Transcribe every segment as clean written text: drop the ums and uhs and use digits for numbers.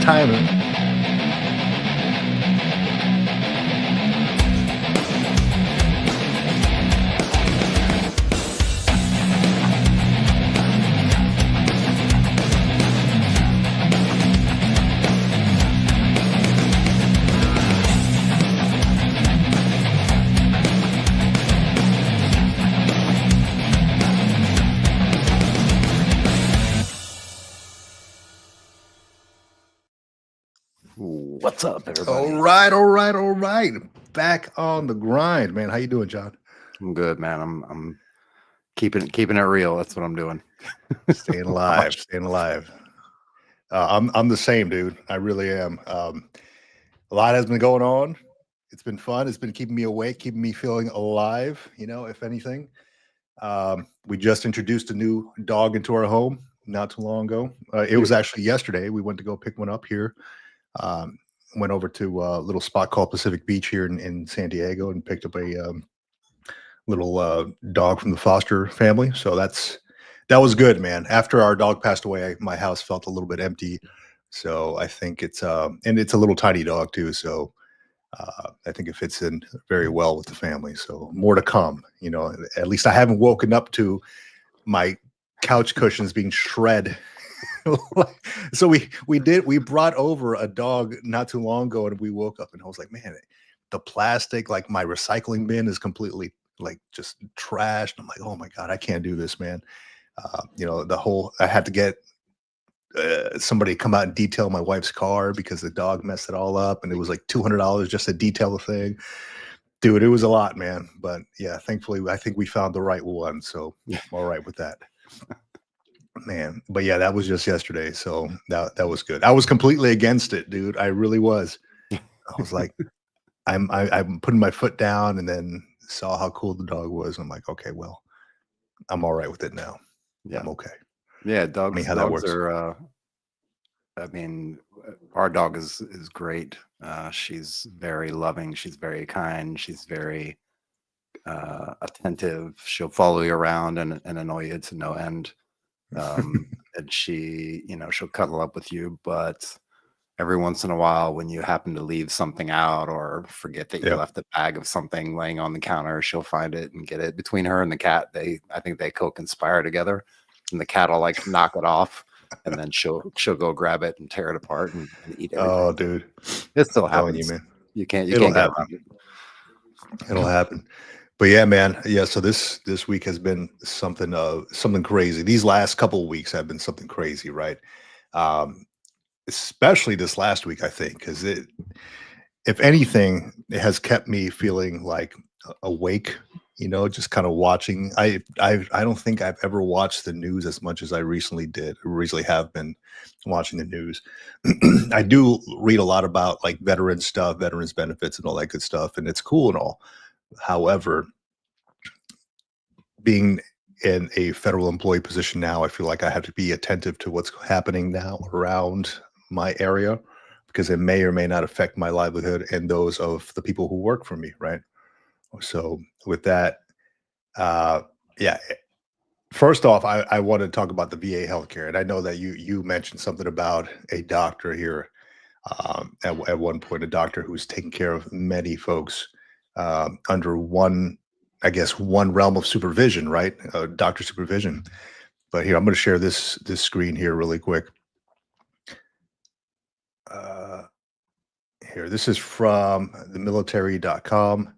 time. What's up, everybody? All right. Back on the grind, man. How you doing, John? I'm good, man. I'm keeping it real. That's what I'm doing. Staying alive. I'm the same, dude. I really am. A lot has been going on. It's been fun. It's been keeping me awake, keeping me feeling alive. If anything. We just introduced a new dog into our home not too long ago. It was actually yesterday. We went to go pick one up here. Went over to a little spot called Pacific Beach here in San Diego and picked up a little dog from the foster family. So that was good, man. After our dog passed away, my house felt a little bit empty. So I think it's and it's a little tiny dog too. So I think it fits in very well with the family. So more to come. At least I haven't woken up to my couch cushions being shred. So we brought over a dog not too long ago, and we woke up and I was like, man, the plastic, like my recycling bin is completely like just trashed. I'm like, oh my God, I can't do this, man. I had to get somebody come out and detail my wife's car because the dog messed it all up, and it was like $200 just to detail the thing. Dude, it was a lot, man. But yeah, thankfully I think we found the right one, so I'm all right with that. Man, but yeah, that was just yesterday, so that was good. I was completely against it, dude. I really was. I was like, I'm putting my foot down, and then saw how cool the dog was. I'm like, okay, well, I'm all right with it now. Yeah, I'm okay. Yeah, dogs. I mean, how that works. Our dog is great. She's very loving. She's very kind. She's very attentive. She'll follow you around and annoy you to no end. And she'll cuddle up with you, but every once in a while when you happen to leave something out or forget that you left a bag of something laying on the counter, she'll find it and get it. Between her and the cat, I think they co-conspire together, and the cat will like knock it off, and then she'll go grab it and tear it apart and eat everything. Oh, dude, it still happens. You, man. You can't get around it. It'll happen. But yeah, man. Yeah. So this week has been something crazy. These last couple of weeks have been something crazy, right? Especially this last week, I think, because if anything, it has kept me feeling like awake. Just kind of watching. I don't think I've ever watched the news as much as I recently have been watching the news. I do read a lot about like veteran stuff, veterans benefits, and all that good stuff, and it's cool and all. However, being in a federal employee position now, I feel like I have to be attentive to what's happening now around my area, because it may or may not affect my livelihood and those of the people who work for me, right? So with that, first off, I want to talk about the VA healthcare. And I know that you mentioned something about a doctor here at one point, a doctor who's taking care of many folks under one realm of supervision, right? Doctor supervision. But here, I'm going to share this screen here really quick. Here, this is from themilitary.com.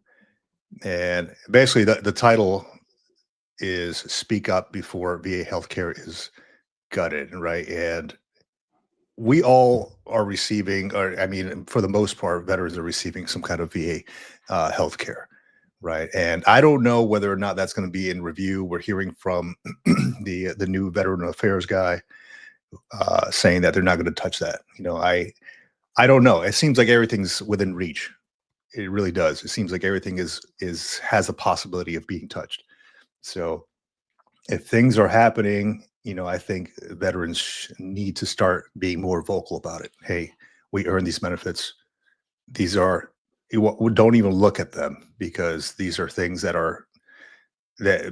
And basically the title is "Speak Up Before VA Healthcare is Gutted," right? And we all are receiving, or I mean, for the most part, veterans are receiving some kind of VA healthcare. Right. And I don't know whether or not that's going to be in review. We're hearing from the new veteran affairs guy saying that they're not going to touch that. I don't know. It seems like everything's within reach. It really does. It seems like everything has a possibility of being touched. So if things are happening, I think veterans need to start being more vocal about it. Hey, we earn these benefits. These are, don't even look at them, because these are things that are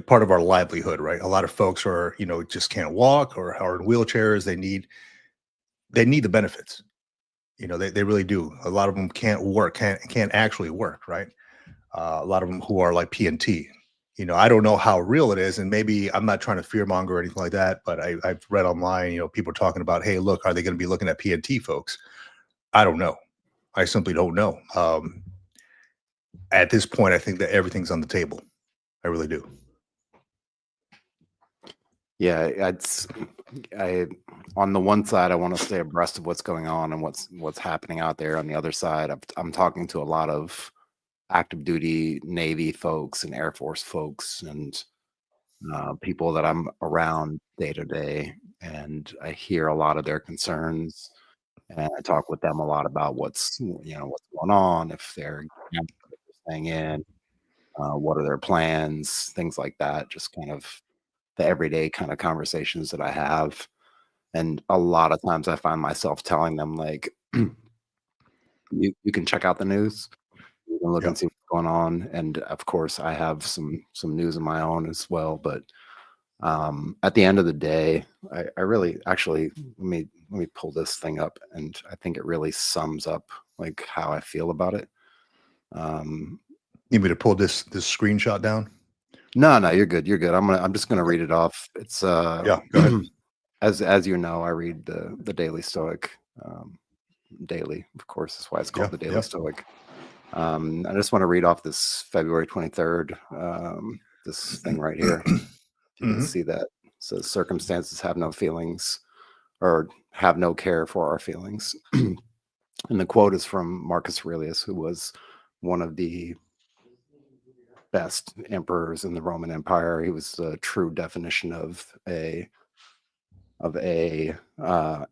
part of our livelihood, right? A lot of folks are, just can't walk or are in wheelchairs. They need the benefits. They really do. A lot of them can't actually work, right? A lot of them who are like PNT. I don't know how real it is, and maybe I'm not trying to fearmonger or anything like that, but I've read online, people talking about, hey, look, are they going to be looking at PNT folks? I don't know. I simply don't know. At this point, I think that everything's on the table. I really do. Yeah, on the one side, I want to stay abreast of what's going on and what's happening out there. On the other side, I'm talking to a lot of active duty Navy folks and Air Force folks and people that I'm around day to day, and I hear a lot of their concerns, and I talk with them a lot about what's going on, if they're staying in, what are their plans, things like that. Just kind of the everyday kind of conversations that I have. And a lot of times I find myself telling them, like, you can check out the news, you can look Yeah. and see what's going on. And of course, I have some news of my own as well. But at the end of the day, I really actually let me pull this thing up, and I think it really sums up like how I feel about it. Need me to pull this screenshot down? No, you're good. You're good. I'm just gonna read it off. It's Yeah, go ahead. as you know, I read the Daily Stoic. Daily, of course, that's why it's called the Daily Stoic. I just want to read off this February 23rd, this thing right here. You can see that it says circumstances have no feelings or have no care for our feelings. And the quote is from Marcus Aurelius, who was one of the best emperors in the Roman Empire. He was the true definition of a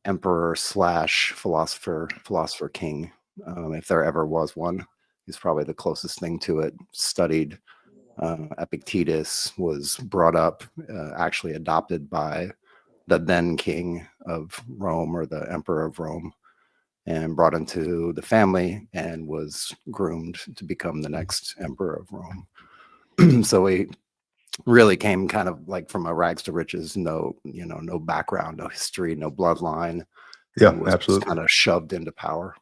emperor slash philosopher king, if there ever was one. He's probably the closest thing to it. Studied Epictetus, was brought up, actually adopted by the then king of Rome, or the emperor of Rome, and brought into the family and was groomed to become the next emperor of Rome. So he really came kind of like from a rags to riches, no background, no history, no bloodline. Yeah, was absolutely. kind of shoved into power.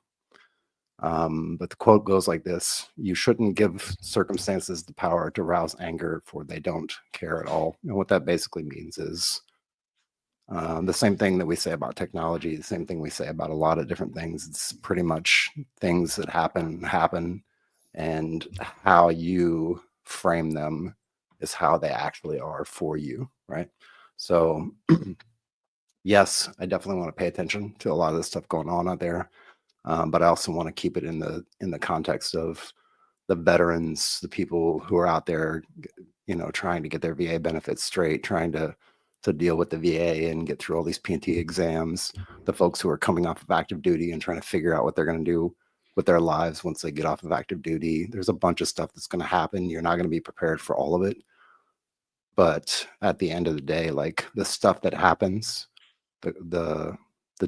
But the quote goes like this: "You shouldn't give circumstances the power to rouse anger, for they don't care at all." And what that basically means is the same thing that we say about technology, the same thing we say about a lot of different things. It's pretty much things that happen, and how you frame them is how they actually are for you, right? So yes, I definitely want to pay attention to a lot of this stuff going on out there, but I also want to keep it in the context of the veterans, the people who are out there, trying to get their VA benefits straight, trying to deal with the VA and get through all these PNT exams, the folks who are coming off of active duty and trying to figure out what they're going to do with their lives once they get off of active duty. There's a bunch of stuff that's going to happen. You're not going to be prepared for all of it. But at the end of the day, like, the stuff that happens, the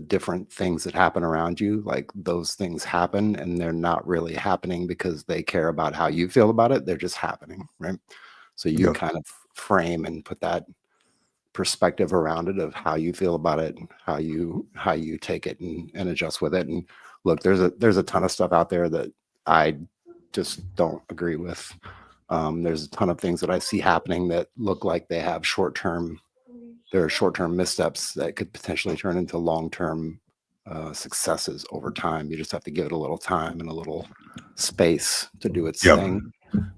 different things that happen around you, like, those things happen, and they're not really happening because they care about how you feel about it. They're just happening, right? So you Yeah. kind of frame and put that perspective around it of how you feel about it, and how you take it and adjust with it. And look, there's a ton of stuff out there that I just don't agree with. There's a ton of things that I see happening that look like they have there are short-term missteps that could potentially turn into long-term successes over time. You just have to give it a little time and a little space to do its thing.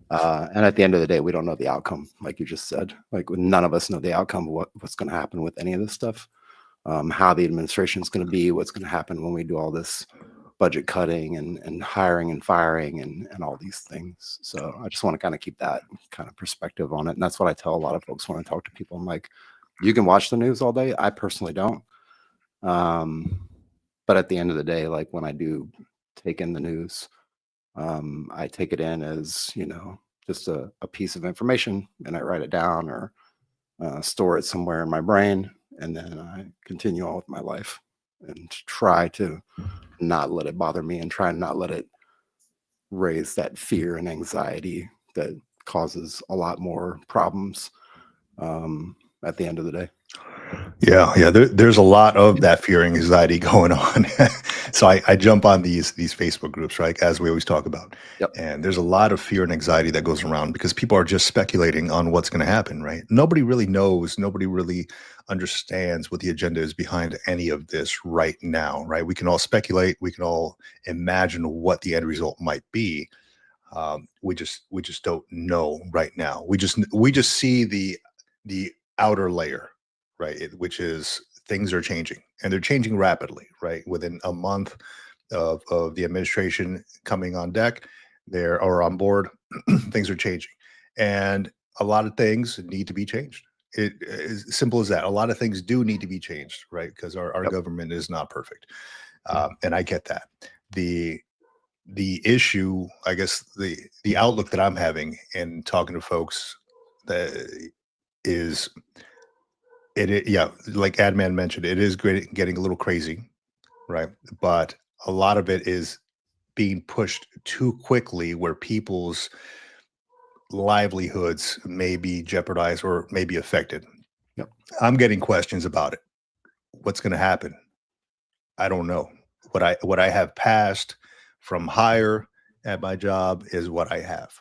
And at the end of the day, we don't know the outcome, like you just said. Like, none of us know the outcome of what's going to happen with any of this stuff, how the administration is going to be, what's going to happen when we do all this budget cutting and hiring and firing and all these things. So I just want to kind of keep that kind of perspective on it. And that's what I tell a lot of folks when I talk to people. I'm like, you can watch the news all day. I personally don't. But at the end of the day, like, when I do take in the news, I take it in as, just a piece of information, and I write it down or store it somewhere in my brain. And then I continue on with my life and try to not let it bother me, and try and not let it raise that fear and anxiety that causes a lot more problems at the end of the day. Yeah. There's a lot of that fear and anxiety going on. So I jump on these Facebook groups, right? As we always talk about. Yep. And there's a lot of fear and anxiety that goes around because people are just speculating on what's going to happen, right? Nobody really knows. Nobody really understands what the agenda is behind any of this right now, right? We can all speculate. We can all imagine what the end result might be. We just don't know right now. We just see the outer layer, right? Which is things are changing and they're changing rapidly, right? Within a month of the administration coming on deck, there or on board, things are changing, and a lot of things need to be changed. It is simple as that. A lot of things do need to be changed, right? Because our Yep. government is not perfect, and I get that. The issue, I guess, the outlook that I'm having and talking to folks that is yeah, like Adman mentioned, it is getting a little crazy, right? But a lot of it is being pushed too quickly where people's livelihoods may be jeopardized or may be affected. Yep. I'm getting questions about it. What's going to happen? I don't know. What I have passed from higher at my job is what I have.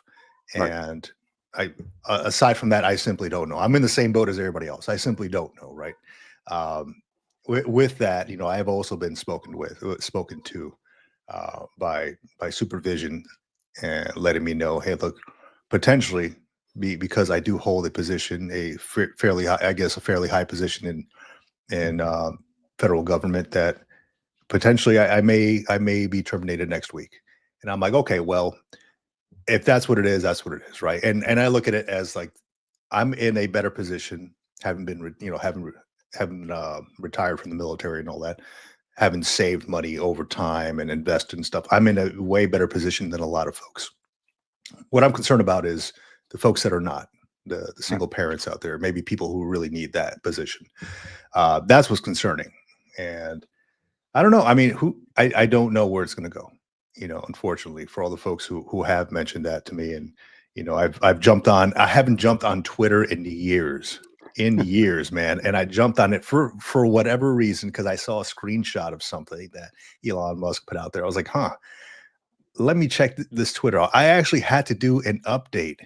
Right. And I aside from that, I simply don't know. I'm in the same boat as everybody else. I simply don't know, right? With that, I have also been spoken to by supervision and letting me know, hey, look, potentially because I do hold a position, a fairly high, I guess, a fairly high position in federal government, that potentially I may be terminated next week. And I'm like, okay, well, if that's what it is, that's what it is, right? And I look at it as like I'm in a better position, having been, having retired from the military and all that, having saved money over time and invested in stuff. I'm in a way better position than a lot of folks. What I'm concerned about is the folks that are not, the single parents out there, maybe people who really need that position. That's what's concerning. And I don't know. I mean, I don't know where it's going to go. Unfortunately, for all the folks who have mentioned that to me, and I've jumped on. I haven't jumped on Twitter in years, man. And I jumped on it for whatever reason because I saw a screenshot of something that Elon Musk put out there. I was like, huh. Let me check this Twitter out. I actually had to do an update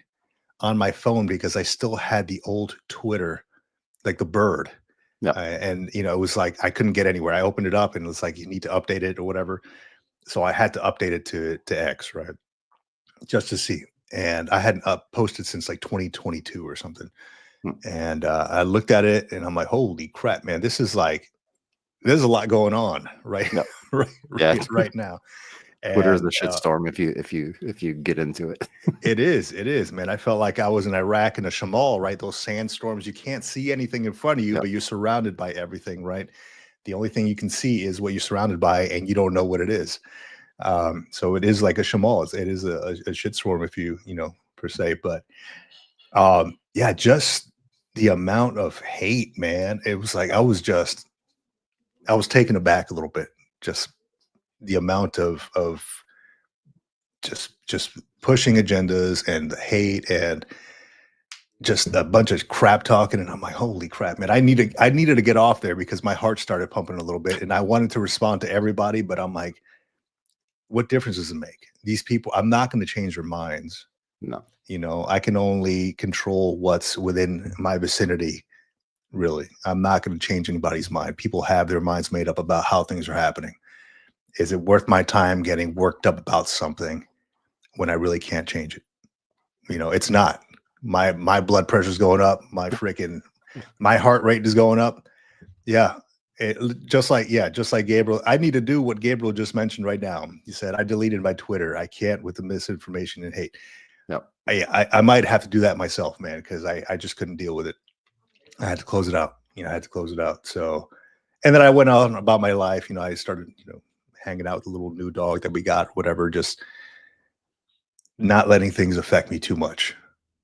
on my phone because I still had the old Twitter, like the bird. Yeah. And it was like I couldn't get anywhere. I opened it up and it's like you need to update it or whatever. So I had to update it to X, right? Just to see. And I hadn't posted since like 2022 or something. And I looked at it and I'm like, holy crap, man, there's a lot going on, right? Yep. right now. Twitter is a shitstorm if you get into it. It is, man. I felt like I was in Iraq in a Shamal, right? Those sandstorms, you can't see anything in front of you, but you're surrounded by everything, right? The only thing you can see is what you're surrounded by, and you don't know what it is. So it is like a Shamal. It is a shitstorm, if you per se. But yeah, just the amount of hate, man. It was like I was taken aback a little bit. Just the amount of just pushing agendas and the hate and just a bunch of crap talking. And I'm like, holy crap, man, I needed to get off there because my heart started pumping a little bit and I wanted to respond to everybody, but I'm like, what difference does it make? These people, I'm not going to change their minds. No. I can only control what's within my vicinity. Really. I'm not going to change anybody's mind. People have their minds made up about how things are happening. Is it worth my time getting worked up about something when I really can't change it? It's not. My blood pressure's going up. My heart rate is going up. Yeah. Just like Gabriel, I need to do what Gabriel just mentioned right now. He said, I deleted my Twitter. I can't with the misinformation and hate. Yep. I might have to do that myself, man, because I just couldn't deal with it. I had to close it out. I had to close it out. So, and then I went on about my life. I started, hanging out with the little new dog that we got, whatever, just not letting things affect me too much,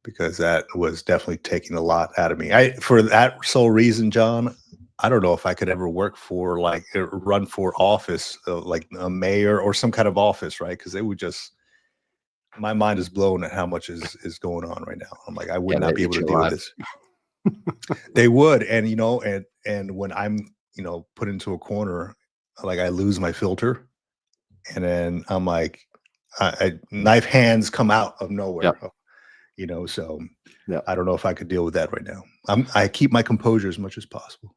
because that was definitely taking a lot out of me. For that sole reason, John, I don't know if I could ever work for run for office, like a mayor or some kind of office, right? Because it would just, my mind is blown at how much is going on right now. I'm like, I would not be able to deal with this. They would, and when I'm put into a corner, like I lose my filter, and then I'm like, knife hands come out of nowhere, Yep. So Yep. I don't know if I could deal with that right now. I keep my composure as much as possible.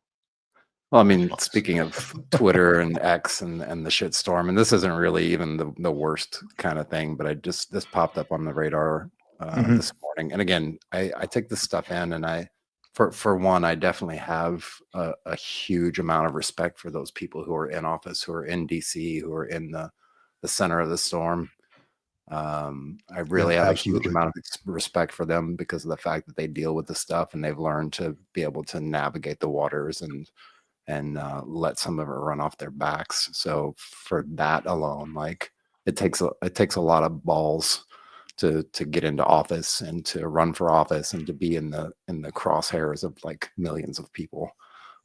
Well, I mean, speaking of Twitter and X and the shitstorm, and this isn't really even the worst kind of thing, but this popped up on the radar this morning. And again, I take this stuff in, and for one, I definitely have a huge amount of respect for those people who are in office, who are in DC, who are in the center of the storm. I really have a huge amount of respect for them because of the fact that they deal with the stuff and they've learned to be able to navigate the waters and let some of it run off their backs. So for that alone, like it takes a lot of balls to get into office and to run for office and to be in the crosshairs of like millions of people,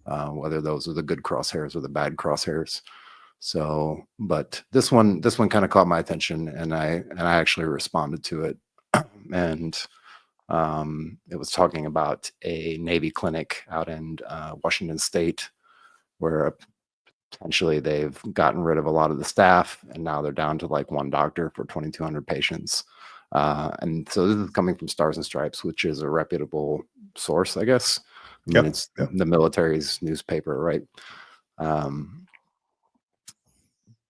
whether those are the good crosshairs or the bad crosshairs. So, but this one kind of caught my attention, and I actually responded to it, and it was talking about a Navy clinic out in Washington State, where potentially they've gotten rid of a lot of the staff, and now they're down to like one doctor for 2,200 patients. And so this is coming from Stars and Stripes, which is a reputable source, I guess. I mean, it's the military's newspaper, right?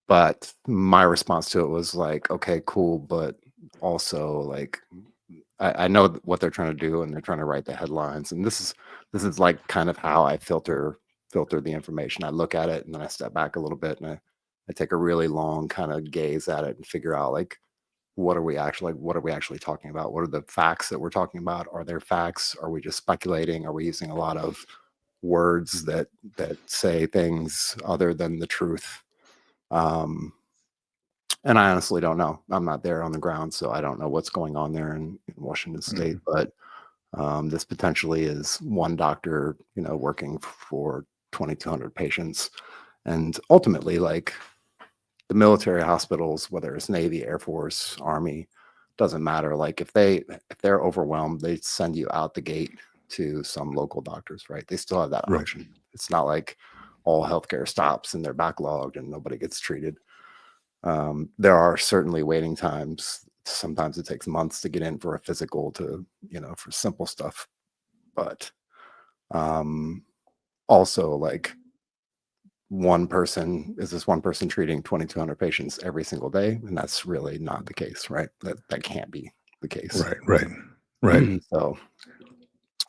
But my response to it was like, okay, cool, but also like I know what they're trying to do, and they're trying to write the headlines, and this is like kind of how I filter the information. I look at it and then I step back a little bit, and I take a really long kind of gaze at it and figure out like what are we actually talking about? What are the facts that we're talking about? Are there facts? Are we just speculating? Are we using a lot of words that say things other than the truth? And I honestly don't know. I'm not there on the ground, so I don't know what's going on there in Washington State. But this potentially is one doctor, working for 2,200 patients, and ultimately, like the military hospitals, whether it's Navy, Air Force, Army, doesn't matter. Like if they're overwhelmed, they send you out the gate to some local doctors, right? They still have that option. It's not like all healthcare stops and they're backlogged and nobody gets treated. There are certainly waiting times. Sometimes it takes months to get in for a physical for simple stuff. But also like one person treating 2,200 patients every single day? And that's really not the case, right? That can't be the case. Right. So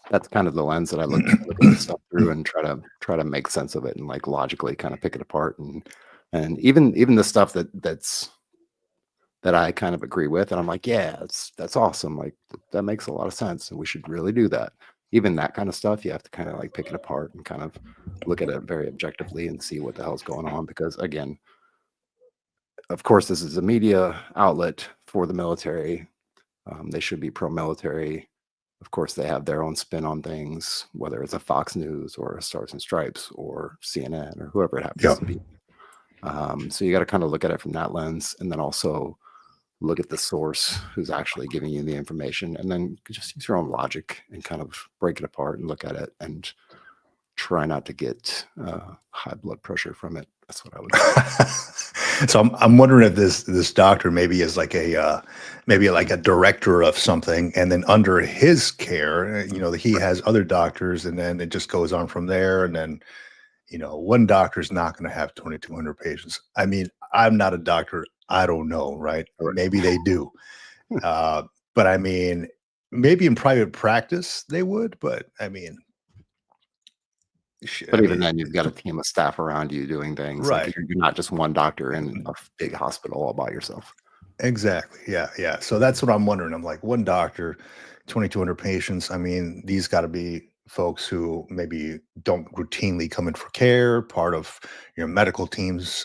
that's kind of the lens that I look at this stuff through and try to make sense of it and like logically kind of pick it apart, and even the stuff that I kind of agree with, and I'm like, yeah, that's awesome. Like that makes a lot of sense, and we should really do that. Even that kind of stuff, you have to kind of like pick it apart and kind of look at it very objectively and see what the hell's going on. Because again, of course, this is a media outlet for the military. They should be pro-military. Of course, they have their own spin on things, whether it's a Fox News or a Stars and Stripes or CNN or whoever it happens to be. So you got to kind of look at it from that lens, and then also look at the source who's actually giving you the information, and then just use your own logic and kind of break it apart and look at it and try not to get high blood pressure from it. That's what I would say. So I'm wondering if this doctor maybe is like maybe like a director of something, and then under his care, he has other doctors, and then it just goes on from there. And then, one doctor is not going to have 2,200 patients. I mean, I'm not a doctor. I don't know, right? Maybe they do. But I mean, maybe in private practice they would, but I mean, but even then, you've got a team of staff around you doing things. Right. Like you're not just one doctor in a big hospital all by yourself. Exactly. Yeah. So that's what I'm wondering. I'm like, one doctor, 2,200 patients. I mean, these got to be folks who maybe don't routinely come in for care, part of your medical teams,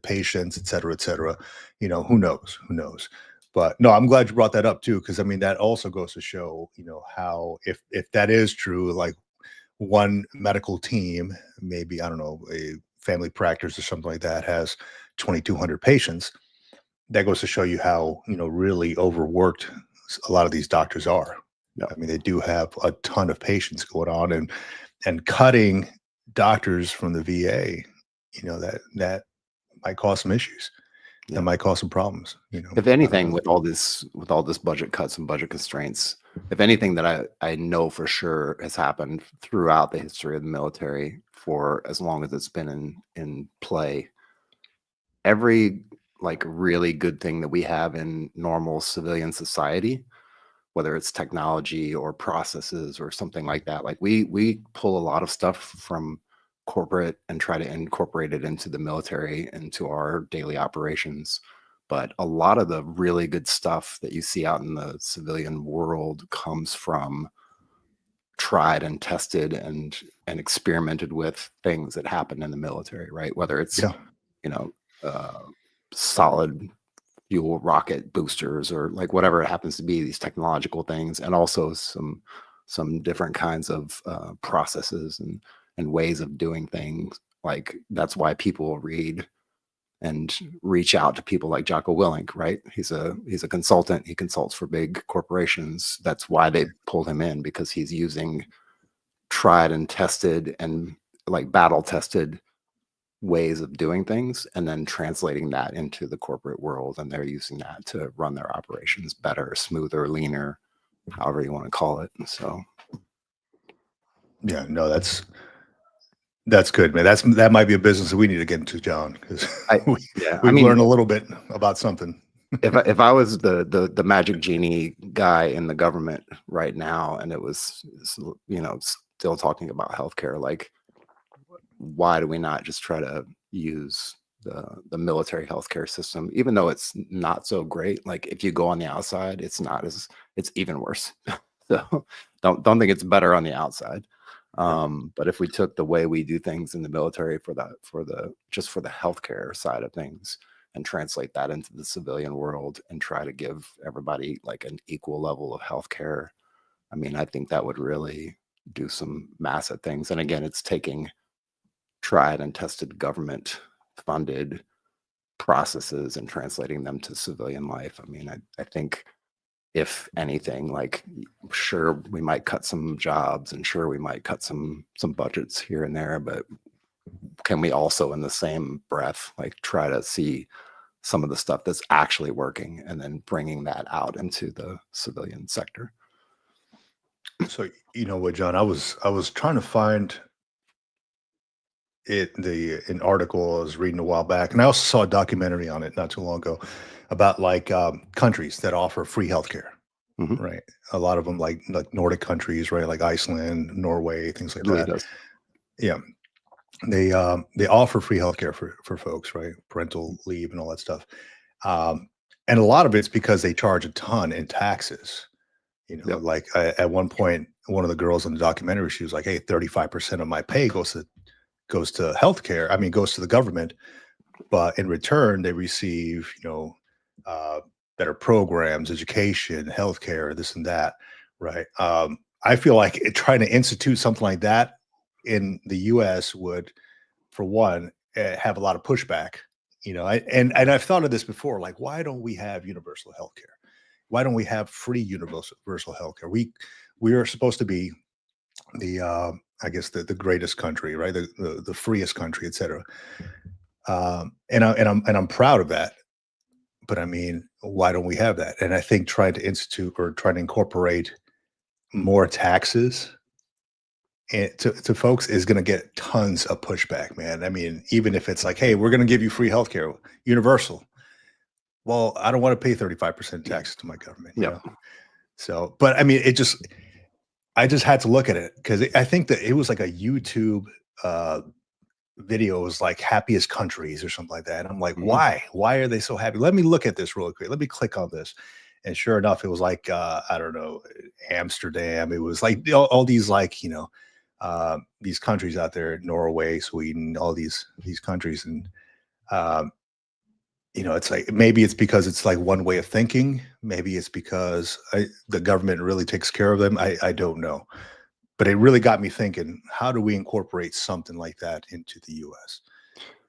patients, et cetera, et cetera. Who knows? But no, I'm glad you brought that up too, because I mean, that also goes to show, how if that is true, like one medical team, maybe, I don't know, a family practice or something like that, has 2,200 patients. That goes to show you how, really overworked a lot of these doctors are. Yep. I mean, they do have a ton of patients going on, and cutting doctors from the VA, that might cause some issues. Yeah. That might cause some problems. If anything, with all this budget cuts and budget constraints, if anything that I know for sure has happened throughout the history of the military for as long as it's been in play, every like really good thing that we have in normal civilian society, whether it's technology or processes or something like that, like we pull a lot of stuff from corporate and try to incorporate it into the military, into our daily operations. But a lot of the really good stuff that you see out in the civilian world comes from tried and tested and experimented with things that happen in the military, right? Whether it's, Yeah. Solid fuel rocket boosters or like whatever it happens to be, these technological things, and also some different kinds of processes and ways of doing things. Like that's why people read and reach out to people like Jocko Willink, right? He's a consultant. He consults for big corporations. That's why they pulled him in, because he's using tried and tested and like battle tested ways of doing things and then translating that into the corporate world, and they're using that to run their operations better, smoother, leaner, however you want to call it. So yeah, no, that's good, man. That might be a business that we need to get into, John, because we've learned a little bit about something. if I was the magic genie guy in the government right now, and it was still talking about healthcare, like why do we not just try to use the military healthcare system, even though it's not so great? Like if you go on the outside, it's even worse. So don't think it's better on the outside. But if we took the way we do things in the military for the healthcare side of things and translate that into the civilian world and try to give everybody like an equal level of healthcare, I mean, I think that would really do some massive things. And again, it's taking tried and tested government funded processes and translating them to civilian life. I mean, I think if anything, like sure, we might cut some jobs and sure we might cut some budgets here and there, but can we also in the same breath like try to see some of the stuff that's actually working and then bringing that out into the civilian sector? So you know what, John, I was trying to find an article I was reading a while back, and I also saw a documentary on it not too long ago about like countries that offer free healthcare. Mhm. Right, a lot of them like Nordic countries, right, like Iceland, Norway, things like Italy that. does. Yeah, they offer free healthcare for folks, right, parental leave and all that stuff. And a lot of it's because they charge a ton in taxes. Yep. Like at one point, one of the girls in the documentary, she was like, "Hey, 35% of my pay goes to healthcare. I mean, goes to the government, but in return, they receive, better programs, education, healthcare, this and that." Right. I feel like trying to institute something like that in the U.S. would, for one, have a lot of pushback. And I've thought of this before. Like, why don't we have universal healthcare? Why don't we have free universal healthcare? We are supposed to be I guess the greatest country, right? The freest country, et cetera. And I'm proud of that. But I mean, why don't we have that? And I think trying to institute or trying to incorporate more taxes to folks is going to get tons of pushback, man. I mean, even if it's like, hey, we're going to give you free healthcare, universal. Well, I don't want to pay 35% taxes to my government. Yep. So, but I mean, I just had to look at it because I think that it was like a YouTube video. It was like happiest countries or something like that. And I'm like, why? Why are they so happy? Let me look at this real quick. Let me click on this. And sure enough, it was like, I don't know, Amsterdam. It was like all these like, these countries out there, Norway, Sweden, all these countries. And, it's like, maybe it's because it's like one way of thinking. Maybe it's because the government really takes care of them. I don't know. But it really got me thinking, how do we incorporate something like that into the U.S.?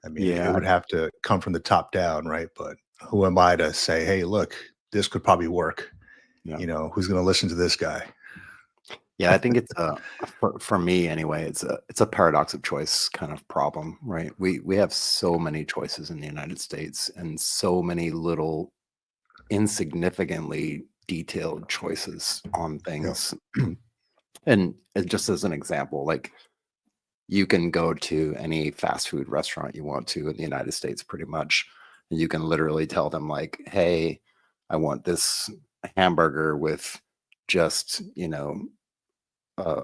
I mean, it would have to come from the top down, right? But who am I to say, hey, look, this could probably work. Yeah. Who's going to listen to this guy? Yeah, I think it's for me anyway, it's a paradox of choice kind of problem, right? We have so many choices in the United States and so many little insignificantly detailed choices on Yeah. things. And just as an example, like you can go to any fast food restaurant you want to in the United States pretty much, and you can literally tell them like, "Hey, I want this hamburger with just,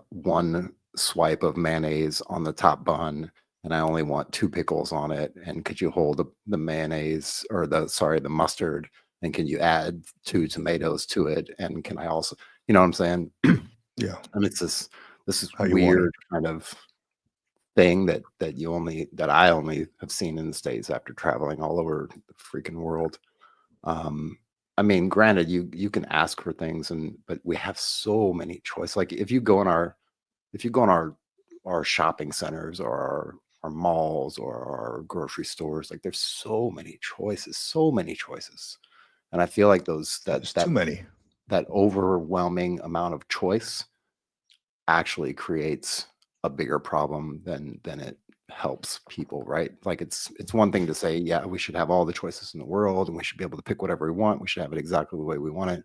one swipe of mayonnaise on the top bun, and I only want two pickles on it. And could you hold the mayonnaise or the mustard? And can you add two tomatoes to it? And can I also, you know what I'm saying?" Yeah. And it's this is How you want it. weird kind of thing that I only have seen in the States after traveling all over the freaking world. Um, I mean, granted, you can ask for things, but we have so many choices. Like if you go in our shopping centers or our malls or our grocery stores, like there's so many choices. And I feel like There's too many. that overwhelming amount of choice actually creates a bigger problem than it helps people, right? Like it's one thing to say, yeah, we should have all the choices in the world and we should be able to pick whatever we want. We should have it exactly the way we want it.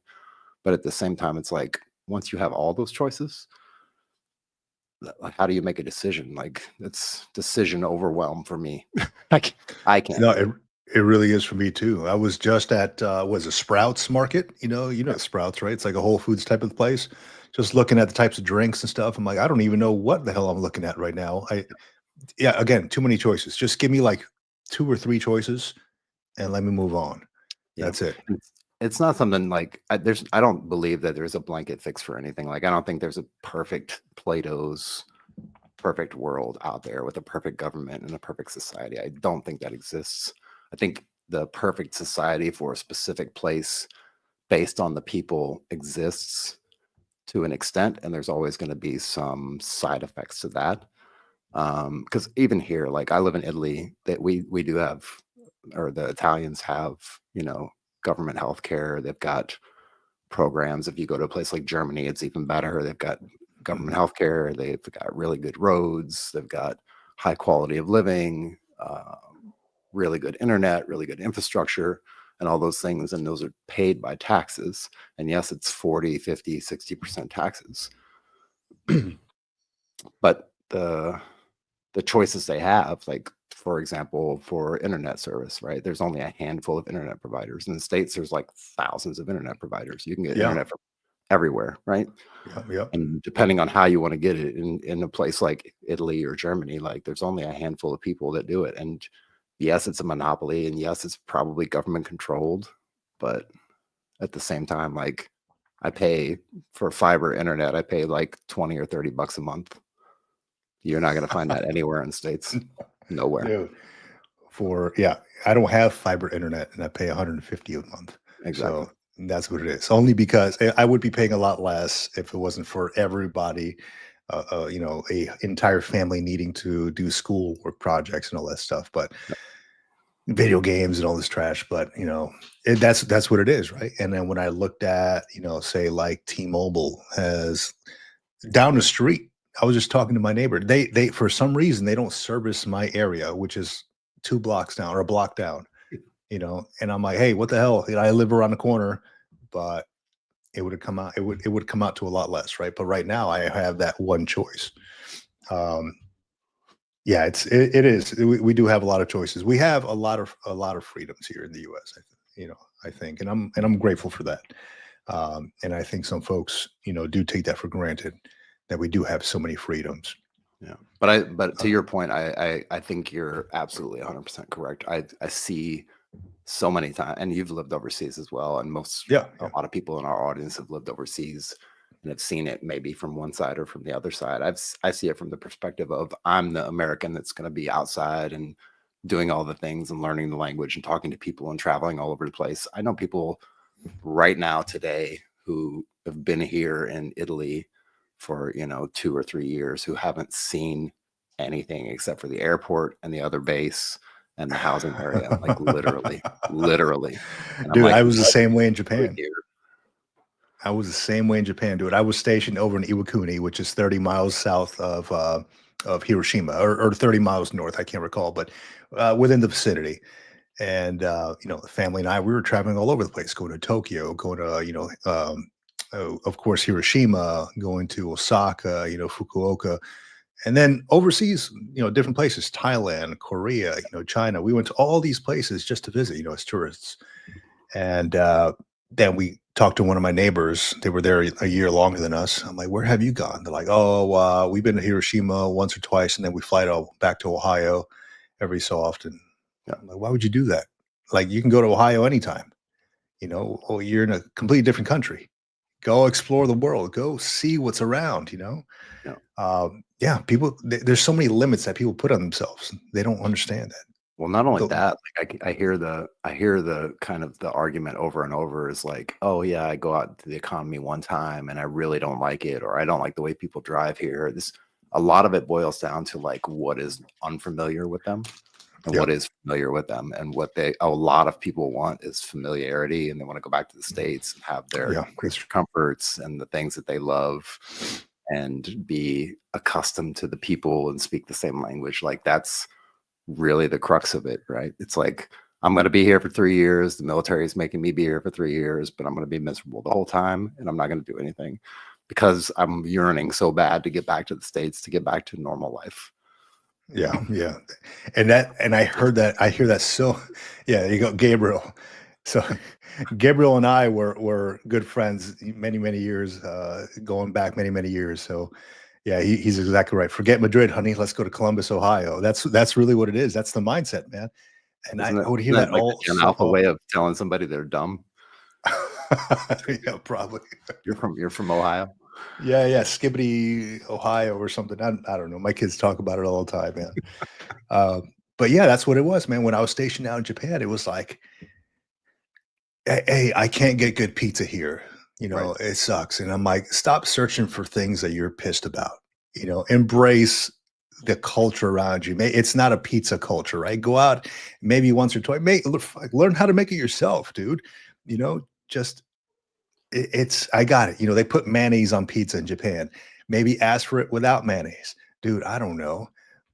But at the same time, it's like once you have all those choices, like how do you make a decision? Like it's decision overwhelm for me. I can't No, do it. it really is for me too. I was just at was a Sprouts Market. You know Sprouts, right? It's like a Whole Foods type of place. Just looking at the types of drinks and stuff. I'm like, I don't even know what the hell I'm looking at right now. Yeah, again, too many choices. Just give me like two or three choices and let me move on. Yeah. That's it. It's not something like I don't believe that there's a blanket fix for anything. Like I don't think there's a perfect Plato's perfect world out there with a perfect government and a perfect society. I don't think that exists. I think the perfect society for a specific place based on the people exists to an extent, and there's always going to be some side effects to that. Because even here, like I live in Italy, that we do have, or the Italians have, government health care. They've got programs. If you go to a place like Germany, it's even better. They've got government Mhm. health care. They've got really good roads. They've got high quality of living, really good internet, really good infrastructure, and all those things. And those are paid by taxes. And yes, it's 40, 50, 60% taxes. But the choices they have, like for example, for internet service, right? There's only a handful of internet providers. In the States, there's like thousands of internet providers. You can get Yeah. internet from everywhere, right? Yeah. Yeah. And depending on how you want to get it in a place like Italy or Germany, like there's only a handful of people that do it. And yes, it's a monopoly, and yes, it's probably government controlled, but at the same time, like I pay for fiber internet, I pay like 20 or 30 bucks a month. You're not going to find that anywhere in the States. Nowhere. Dude, yeah, I don't have fiber internet and I pay 150 a month. Exactly. So that's what it is. Only because I would be paying a lot less if it wasn't for everybody, a entire family needing to do school work projects and all that stuff. But video games and all this trash. But that's what it is, right? And then when I looked at, say like T-Mobile has down the street. I was just talking to my neighbor. They for some reason they don't service my area, which is 2 blocks down or a block down. And I'm like, hey, what the hell? I live around the corner, but it would have come out. It would come out to a lot less, right? But right now I have that one choice. Um, yeah, it is. We do have a lot of choices. We have a lot of freedoms here in the U.S. I think, and I'm grateful for that. And I think some folks, do take that for granted that we do have so many freedoms. Yeah. But to Uh, your point, I think you're absolutely 100% correct. I see so many times, and you've lived overseas as well, and yeah, a yeah, lot of people in our audience have lived overseas and have seen it maybe from one side or from the other side. I see it from the perspective of I'm the American that's going to be outside and doing all the things and learning the language and talking to people and traveling all over the place. I know people right now today who have been here in Italy for 2 or 3 years who haven't seen anything except for the airport and the other base and the housing area, like literally. And I'm dude, like, I was the what same way in are you doing Japan. here? I was the same way in Japan, dude. I was stationed over in Iwakuni, which is 30 miles south of Hiroshima, or 30 miles north. I can't recall, but within the vicinity. And the family and I, we were traveling all over the place, going to Tokyo, going to of course Hiroshima, going to Osaka, Fukuoka, and then overseas, different places, Thailand, Korea, China. We went to all these places just to visit, as tourists. And then we talked to one of my neighbors. They were there a year longer than us. I'm like, where have you gone? They're like, oh, we've been to Hiroshima once or twice, and then we fly back to Ohio every so often. I'm like, why would you do that? Like, you can go to Ohio anytime, or you're in a completely different country. Go explore the world. Go see what's around, people, there's so many limits that people put on themselves. They don't understand that. Well, not only that, like I hear the kind of the argument over and over is like, oh yeah, I go out to the economy one time and I really don't like it, or I don't like the way people drive here. A lot of it boils down to like what is unfamiliar with them and what is familiar with them, and what a lot of people want is familiarity, and they want to go back to the States and have their creature comforts and the things that they love and be accustomed to the people and speak the same language. Like that's really the crux of it, right? It's like, I'm going to be here for 3 years. The military is making me be here for 3 years, but I'm going to be miserable the whole time, and I'm not going to do anything because I'm yearning so bad to get back to the States, to get back to normal life. Yeah. And I heard that. I hear that. So yeah, there you go, Gabriel. So Gabriel and I were good friends many, many years, going back many years. So yeah, he's exactly right. Forget Madrid, honey. Let's go to Columbus, Ohio. That's really what it is. That's the mindset, man. And I would hear that like all an alpha way of telling somebody they're dumb. Yeah, probably. You're from Ohio. Yeah, Skibbity, Ohio, or something. I don't know. My kids talk about it all the time, man. But yeah, that's what it was, man. When I was stationed out in Japan, it was like, hey, I can't get good pizza here. It sucks. And I'm like, stop searching for things that you're pissed about. Embrace the culture around you. It's not a pizza culture, right? Go out maybe once or twice. Learn how to make it yourself, dude. I got it. They put mayonnaise on pizza in Japan. Maybe ask for it without mayonnaise, dude. I don't know,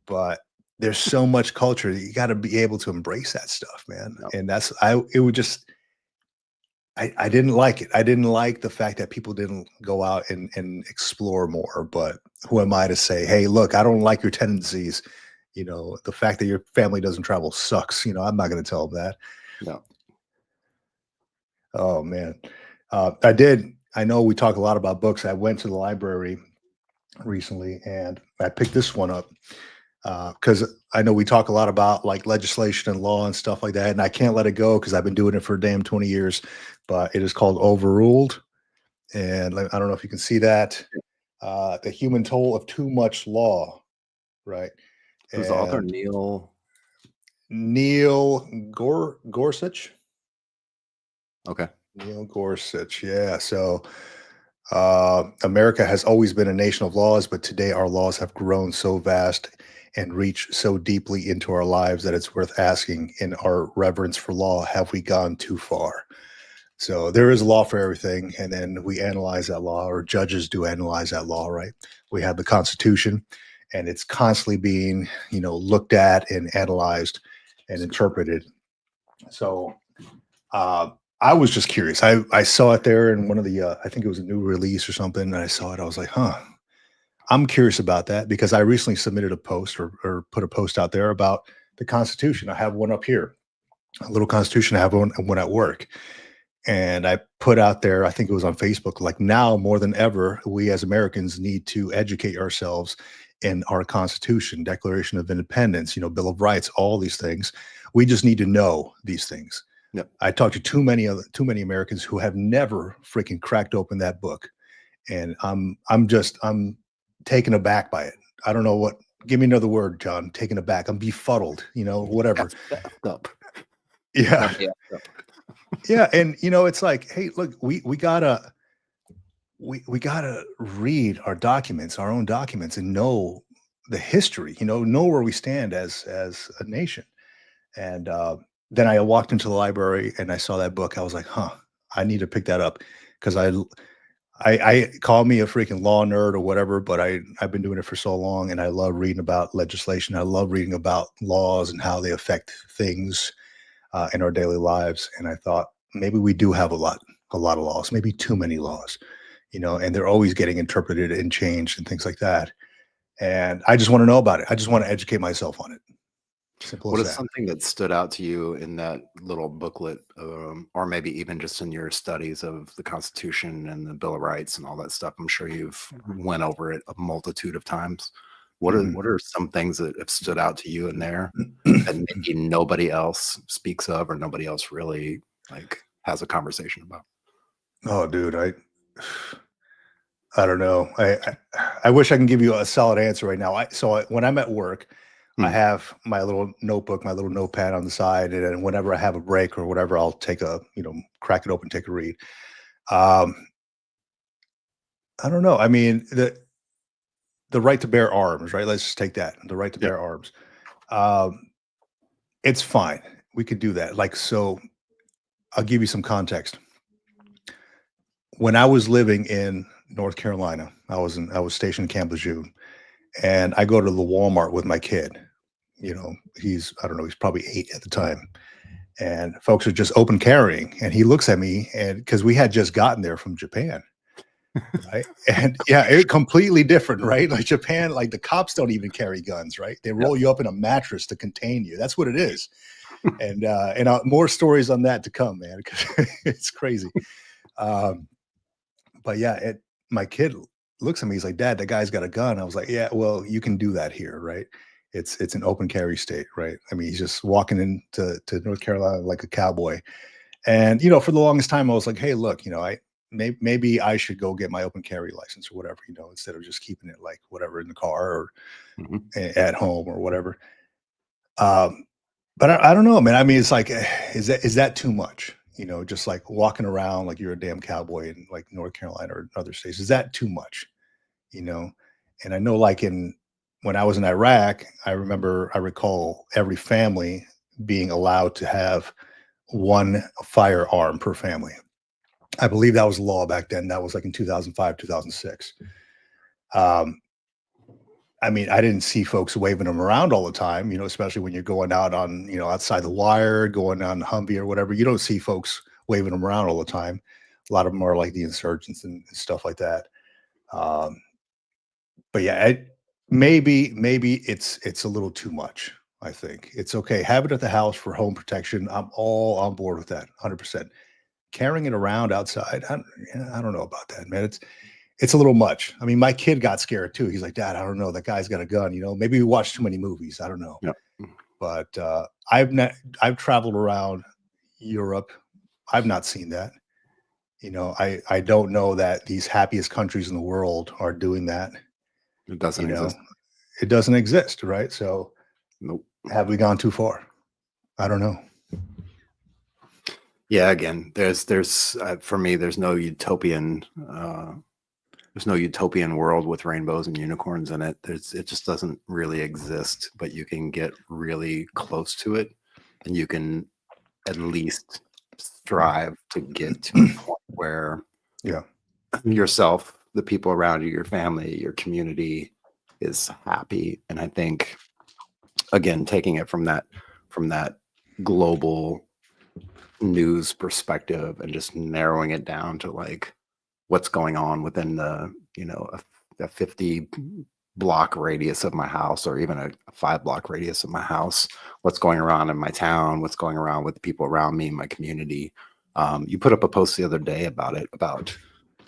but there's so much culture. You got to be able to embrace that stuff, man. And I didn't like it. I didn't like the fact that people didn't go out and explore more. But who am I to say, hey, look, I don't like your tendencies. The fact that your family doesn't travel sucks. I'm not going to tell them that. No. Oh, man. I know we talk a lot about books. I went to the library recently and I picked this one up because I know we talk a lot about like legislation and law and stuff like that. And I can't let it go because I've been doing it for a damn 20 years, but it is called Overruled. And I don't know if you can see that. The Human Toll of Too Much Law. Right. Who's the author? Neil Gorsuch. Okay. Neil Gorsuch. Yeah. So America has always been a nation of laws, but today our laws have grown so vast and reach so deeply into our lives that it's worth asking, in our reverence for law, have we gone too far? So there is a law for everything. And then we analyze that law, or judges do analyze that law, right? We have the Constitution, and it's constantly being, looked at and analyzed and interpreted. So I was just curious. I saw it there in one of the, I think it was a new release or something. And I saw it. I was like, I'm curious about that, because I recently submitted a post or put a post out there about the Constitution. I have one up here, a little Constitution. I have one at work. And I put out there, I think it was on Facebook, like, now more than ever, we as Americans need to educate ourselves in our Constitution, Declaration of Independence, Bill of Rights, all these things. We just need to know these things. Yep. I talked to too many Americans who have never freaking cracked open that book. And I'm taken aback by it. I don't know what, give me another word, John. Taken aback. I'm befuddled, whatever. Up. Yeah. Yeah. And it's like, hey, look, we gotta read our documents, our own documents, and know the history, know where we stand as a nation. And then I walked into the library and I saw that book. I was like, I need to pick that up, because I call me a freaking law nerd or whatever, but I've been doing it for so long, and I love reading about legislation. I love reading about laws and how they affect things in our daily lives. And I thought maybe we do have a lot of laws, maybe too many laws, and they're always getting interpreted and changed and things like that. And I just want to know about it. I just want to educate myself on it. Simple What as is that. something that stood out to you in that little booklet, or maybe even just in your studies of the Constitution and the Bill of Rights and all that stuff? I'm sure you've went over it a multitude of times. What are some things that have stood out to you in there that maybe nobody else speaks of, or nobody else really like has a conversation about? Oh, dude, I don't know. I wish I can give you a solid answer right now. When I'm at work, I Hmm. have my little notebook, my little notepad on the side, and then whenever I have a break or whatever, I'll take crack it open, take a read. Um, I don't know. I mean, the right to bear arms, right? Let's just take that. The right to Yeah. bear arms. Um, it's fine. We could do that. Like, so I'll give you some context. When I was living in North Carolina, I was stationed in Camp Lejeune, and I go to the Walmart with my kid. I don't know, he's probably 8 at the time. And folks are just open carrying. And he looks at me, and because we had just gotten there from Japan, right? And yeah, it completely different, right? Like Japan, like the cops don't even carry guns, right? They roll you up in a mattress to contain you. That's what it is. And more stories on that to come, man, because it's crazy. Um, but yeah, my kid looks at me. He's like, "Dad, the guy's got a gun." I was like, "Yeah, well, you can do that here, right? It's an open carry state, right? I mean, he's just walking into North Carolina like a cowboy." And for the longest time, I was like, "Hey, look, maybe I should go get my open carry license or whatever, instead of just keeping it like whatever in the car or Mhm. at home or whatever." Um, but I don't know, man. I mean, it's like, is that too much? Just like walking around like you're a damn cowboy in like North Carolina or other states. Is that too much? you know and I know, like, when I was in Iraq, I recall every family being allowed to have one firearm per family. I believe that was law back then. That was like in 2005, 2006. um I mean, I didn't see folks waving them around all the time, especially when you're going out on, outside the wire, going on Humvee or whatever. You don't see folks waving them around all the time. A lot of them are like the insurgents and stuff like that. um But yeah, maybe it's a little too much. I think it's okay. Have it at the house for home protection. I'm all on board with that, 100%. Carrying it around outside, I don't know about that, man. It's a little much. I mean, my kid got scared too. He's like, "Dad, I don't know. That guy's got a gun. Maybe we watched too many movies. I don't know." Yeah. But I've traveled around Europe. I've not seen that. I don't know that these happiest countries in the world are doing that. It You doesn't know, exist. it doesn't exist, right? So Nope. have we gone too far? I don't know. Yeah. Again, there's for me, there's no utopian world with rainbows and unicorns in it. It just doesn't really exist, but you can get really close to it, and you can at least strive to get to a point where Yeah. yourself, the people around you, your family, your community is happy. And I think, again, taking it from that global news perspective and just narrowing it down to like what's going on within a 50 block radius of my house, or even a 5 block radius of my house, what's going around in my town, what's going around with the people around me in my community. You put up a post the other day about it, about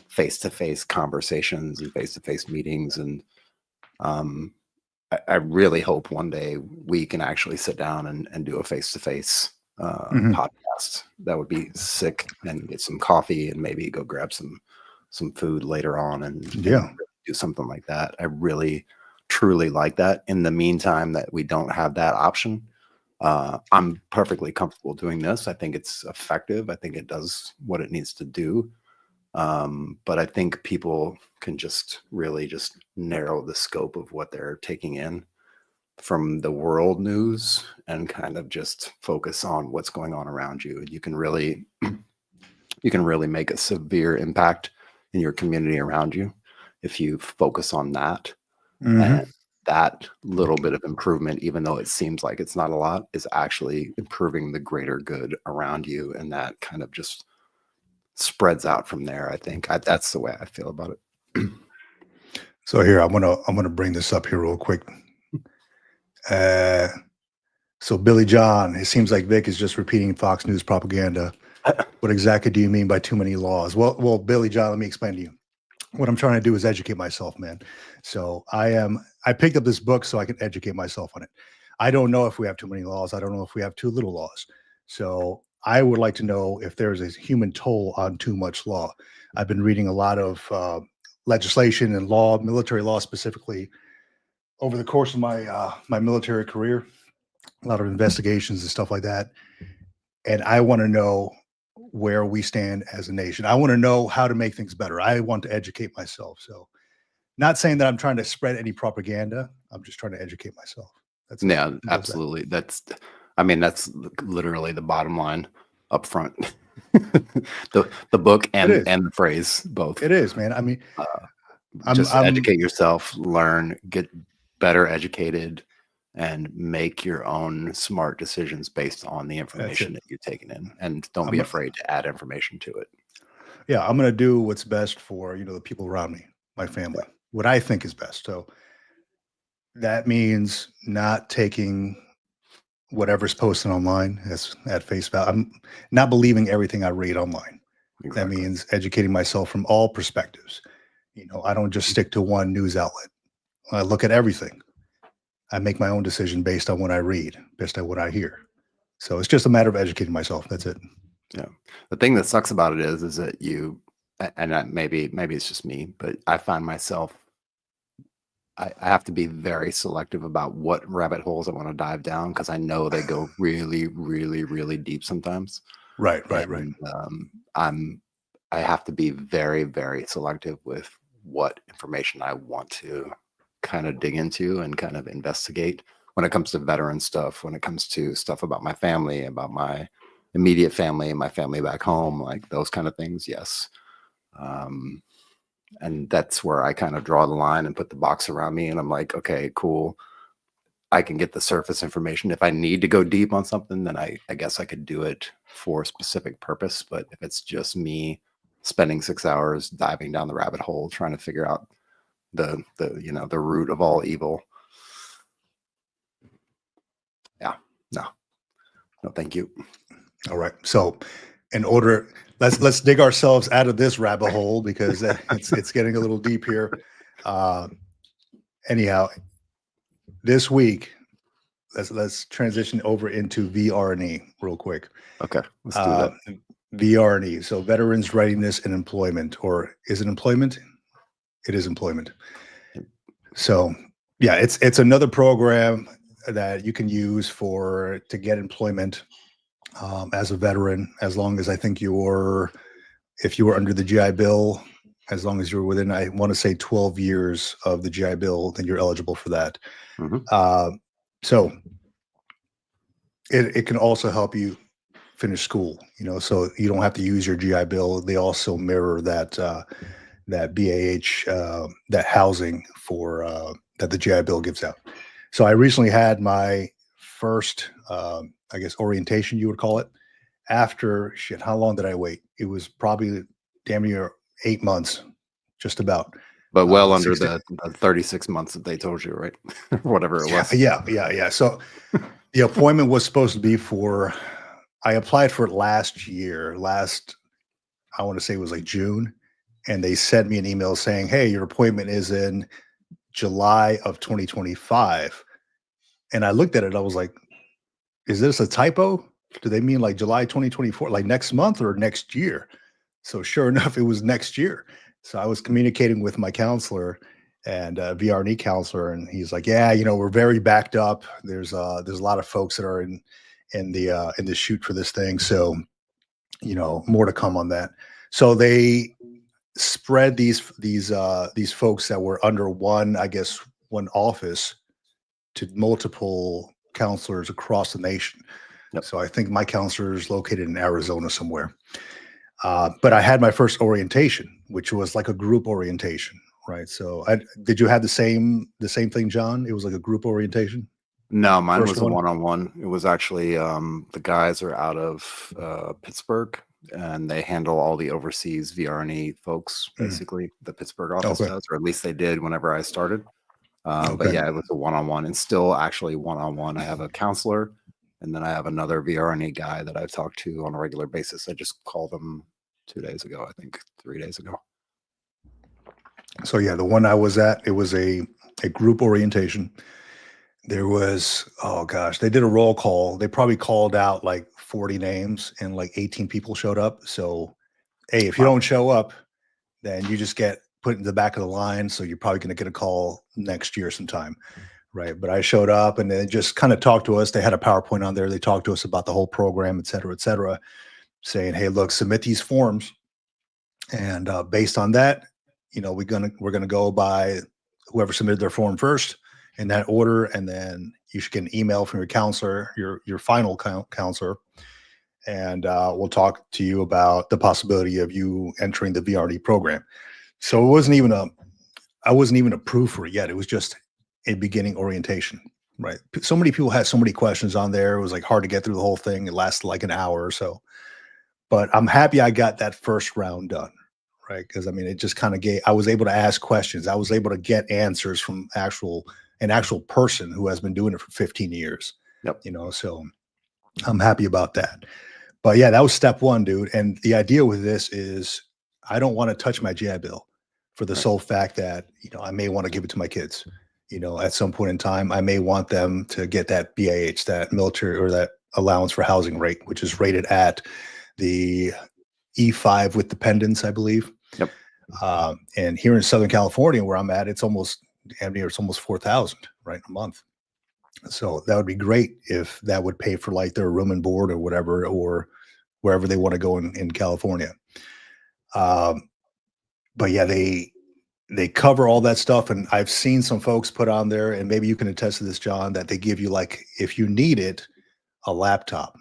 face-to-face conversations and face-to-face meetings. And um, I really hope one day we can actually sit down and do a face-to-face Mhm. podcast. That would be sick. And get some coffee and maybe go grab some food later on and Yeah. do something like that. I really truly like that. In the meantime, that we don't have that option, I'm perfectly comfortable doing this. I think it's effective. I think it does what it needs to do. But I think people can just really just narrow the scope of what they're taking in from the world news and kind of just focus on what's going on around you. You can really make a severe impact in your community around you, if you focus on that, Mhm. and that little bit of improvement, even though it seems like it's not a lot, is actually improving the greater good around you, and that kind of just spreads out from there. I think that's the way I feel about it. So here, I'm gonna bring this up here real quick. So Billy John, it seems like Vic is just repeating Fox News propaganda. What exactly do you mean by too many laws? Well, Billy John, let me explain to you. What I'm trying to do is educate myself, man. So I picked up this book so I can educate myself on it. I don't know if we have too many laws. I don't know if we have too little laws. So I would like to know if there's a human toll on too much law. I've been reading a lot of legislation and law, military law specifically, over the course of my military career. A lot of investigations and stuff like that. And I want to know where we stand as a nation. I want to know how to make things better. I want to educate myself. So, not saying that I'm trying to spread any propaganda. I'm just trying to educate myself. That's it. Yeah, Simple as that. absolutely. I mean, that's literally the bottom line up front. the book and is. the phrase, both. It is, man. I mean, Just educate yourself, learn, get better educated, and make your own smart decisions based on the information that you're taking in, and don't be afraid to add information to it. Yeah, I'm going to do what's best for, the people around me, my family, what I think is best. So that means not taking whatever's posted online as at face value. I'm not believing everything I read online. Exactly. That means educating myself from all perspectives. I don't just stick to one news outlet. I look at everything. I make my own decision based on what I read, based on what I hear. So it's just a matter of educating myself. That's it. Yeah. The thing that sucks about it is that maybe it's just me, but I find myself, I have to be very selective about what rabbit holes I want to dive down, because I know they go really, really, really deep sometimes. Right. I have to be very, very selective with what information I want to kind of dig into and kind of investigate when it comes to veteran stuff, when it comes to stuff about my family, about my immediate family and my family back home, like those kind of things. Yes. And that's where I kind of draw the line and put the box around me. And I'm like, okay, cool. I can get the surface information. If I need to go deep on something, then I guess I could do it for a specific purpose. But if it's just me spending 6 hours diving down the rabbit hole, trying to figure out the root of all evil. Yeah, no, thank you. All right. So let's dig ourselves out of this rabbit hole, because it's getting a little deep here. Anyhow, this week, let's transition over into VR&E real quick. Okay, let's do that. VR&E, so Veterans Readiness and Employment, or is it employment? It is employment. So yeah, it's another program that you can use to get employment as a veteran, as long as if you were under the GI Bill, as long as you're within, I want to say 12 years of the GI Bill, then you're eligible for that. Mm-hmm. So it can also help you finish school, so you don't have to use your GI Bill. They also mirror that BAH, that housing for that the GI Bill gives out. So I recently had my first, I guess, orientation, you would call it. After how long did I wait? It was probably damn near 8 months, just about. But well under the 36 months that they told you, right? Whatever it was. Yeah. So the appointment was supposed to be I applied for it last year. I want to say it was like June. And they sent me an email saying, hey, your appointment is in July of 2025. And I looked at it. I was like, is this a typo? Do they mean like July 2024, like next month or next year? So sure enough, it was next year. So I was communicating with my counselor and VR&E counselor, and he's like, yeah, we're very backed up. There's a lot of folks that are in the shoot for this thing. So, more to come on that. So they spread these folks that were under one office to multiple counselors across the nation. Yep. So I think my counselor is located in Arizona somewhere. But I had my first orientation, which was like a group orientation, right? So did you have the same thing, John? It was like a group orientation. No, mine First was a one? one-on-one. It was actually the guys are out of Pittsburgh, and they handle all the overseas VR&E folks, basically the Pittsburgh office Okay. does, or at least they did whenever I started. But Okay. yeah, it was a one-on-one, and still actually one-on-one. I have a counselor, and then I have another VR&E guy that I've talked to on a regular basis. I just called them 2 days ago, I think 3 days ago. So yeah, the one I was at, it was a group orientation. There was, oh gosh, they did a roll call. They probably called out like 40 names and like 18 people showed up. So, hey, if you Wow. don't show up, then you just get put in the back of the line. So you're probably going to get a call next year sometime. Right. But I showed up and they just kind of talked to us. They had a PowerPoint on there. They talked to us about the whole program, et cetera, saying, hey, look, submit these forms. And based on that, we're gonna go by whoever submitted their form first in that order, and then you should get an email from your counselor, your final counselor, and we'll talk to you about the possibility of you entering the VR&E program. So I wasn't even approved for it yet. It was just a beginning orientation, right? So many people had so many questions on there. It was like hard to get through the whole thing. It lasted like an hour or so, but I'm happy I got that first round done. Right. Because I mean, it just kind of I was able to ask questions. I was able to get answers from an actual person who has been doing it for 15 years. Yep. So I'm happy about that. But yeah, that was step one, dude. And the idea with this is I don't want to touch my GI Bill for the sole fact that, I may want to give it to my kids, at some point in time. I may want them to get that BAH, that military or that allowance for housing rate, which is rated at the E5 with dependents, I believe. Yep. And here in Southern California, where I'm at, it's almost 4,000 right a month. So that would be great if that would pay for like their room and board or whatever, or wherever they want to go in California. But yeah, they cover all that stuff. And I've seen some folks put on there, and maybe you can attest to this, John, that they give you, like, if you need it, a laptop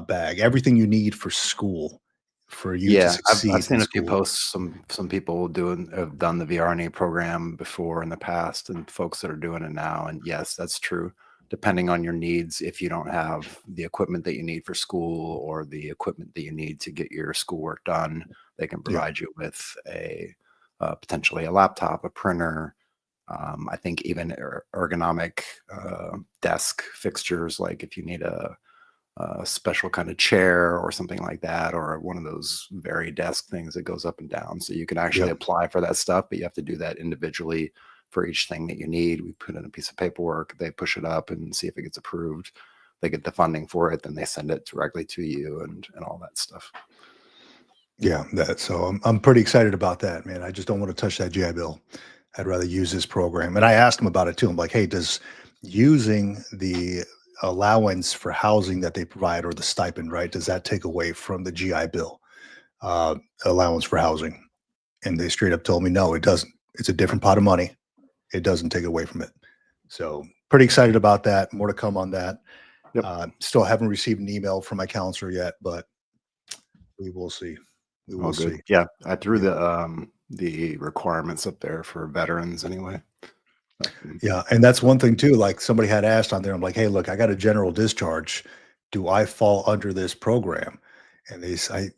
bag, everything you need for school, for you to Yeah, succeed I've seen in a few school. posts. Some people have done the VR&E program before in the past, and folks that are doing it now. And yes, that's true. Depending on your needs, if you don't have the equipment that you need for school or the equipment that you need to get your schoolwork done, they can provide you with potentially a laptop, a printer. I think even ergonomic desk fixtures, like if you need a special kind of chair or something like that, or one of those very desk things that goes up and down. So you can actually apply for that stuff, but you have to do that individually for each thing that you need. We put in a piece of paperwork, they push it up and see if it gets approved. They get the funding for it, then they send it directly to you and all that stuff. Yeah, so I'm pretty excited about that, man. I just don't want to touch that GI Bill. I'd rather use this program. And I asked him about it too. I'm like, hey, does using the allowance for housing that they provide, or the stipend, right, does that take away from the GI Bill allowance for housing? And they straight up told me, no, it doesn't. It's a different pot of money. It doesn't take away from it. So pretty excited about that. More to come on that. Yep. Still haven't received an email from my counselor yet, but we will see. We will see. Yeah, I threw the requirements up there for veterans anyway. Yeah, and that's one thing too. Like, somebody had asked on there, I'm like, hey, look, I got a general discharge. Do I fall under this program? And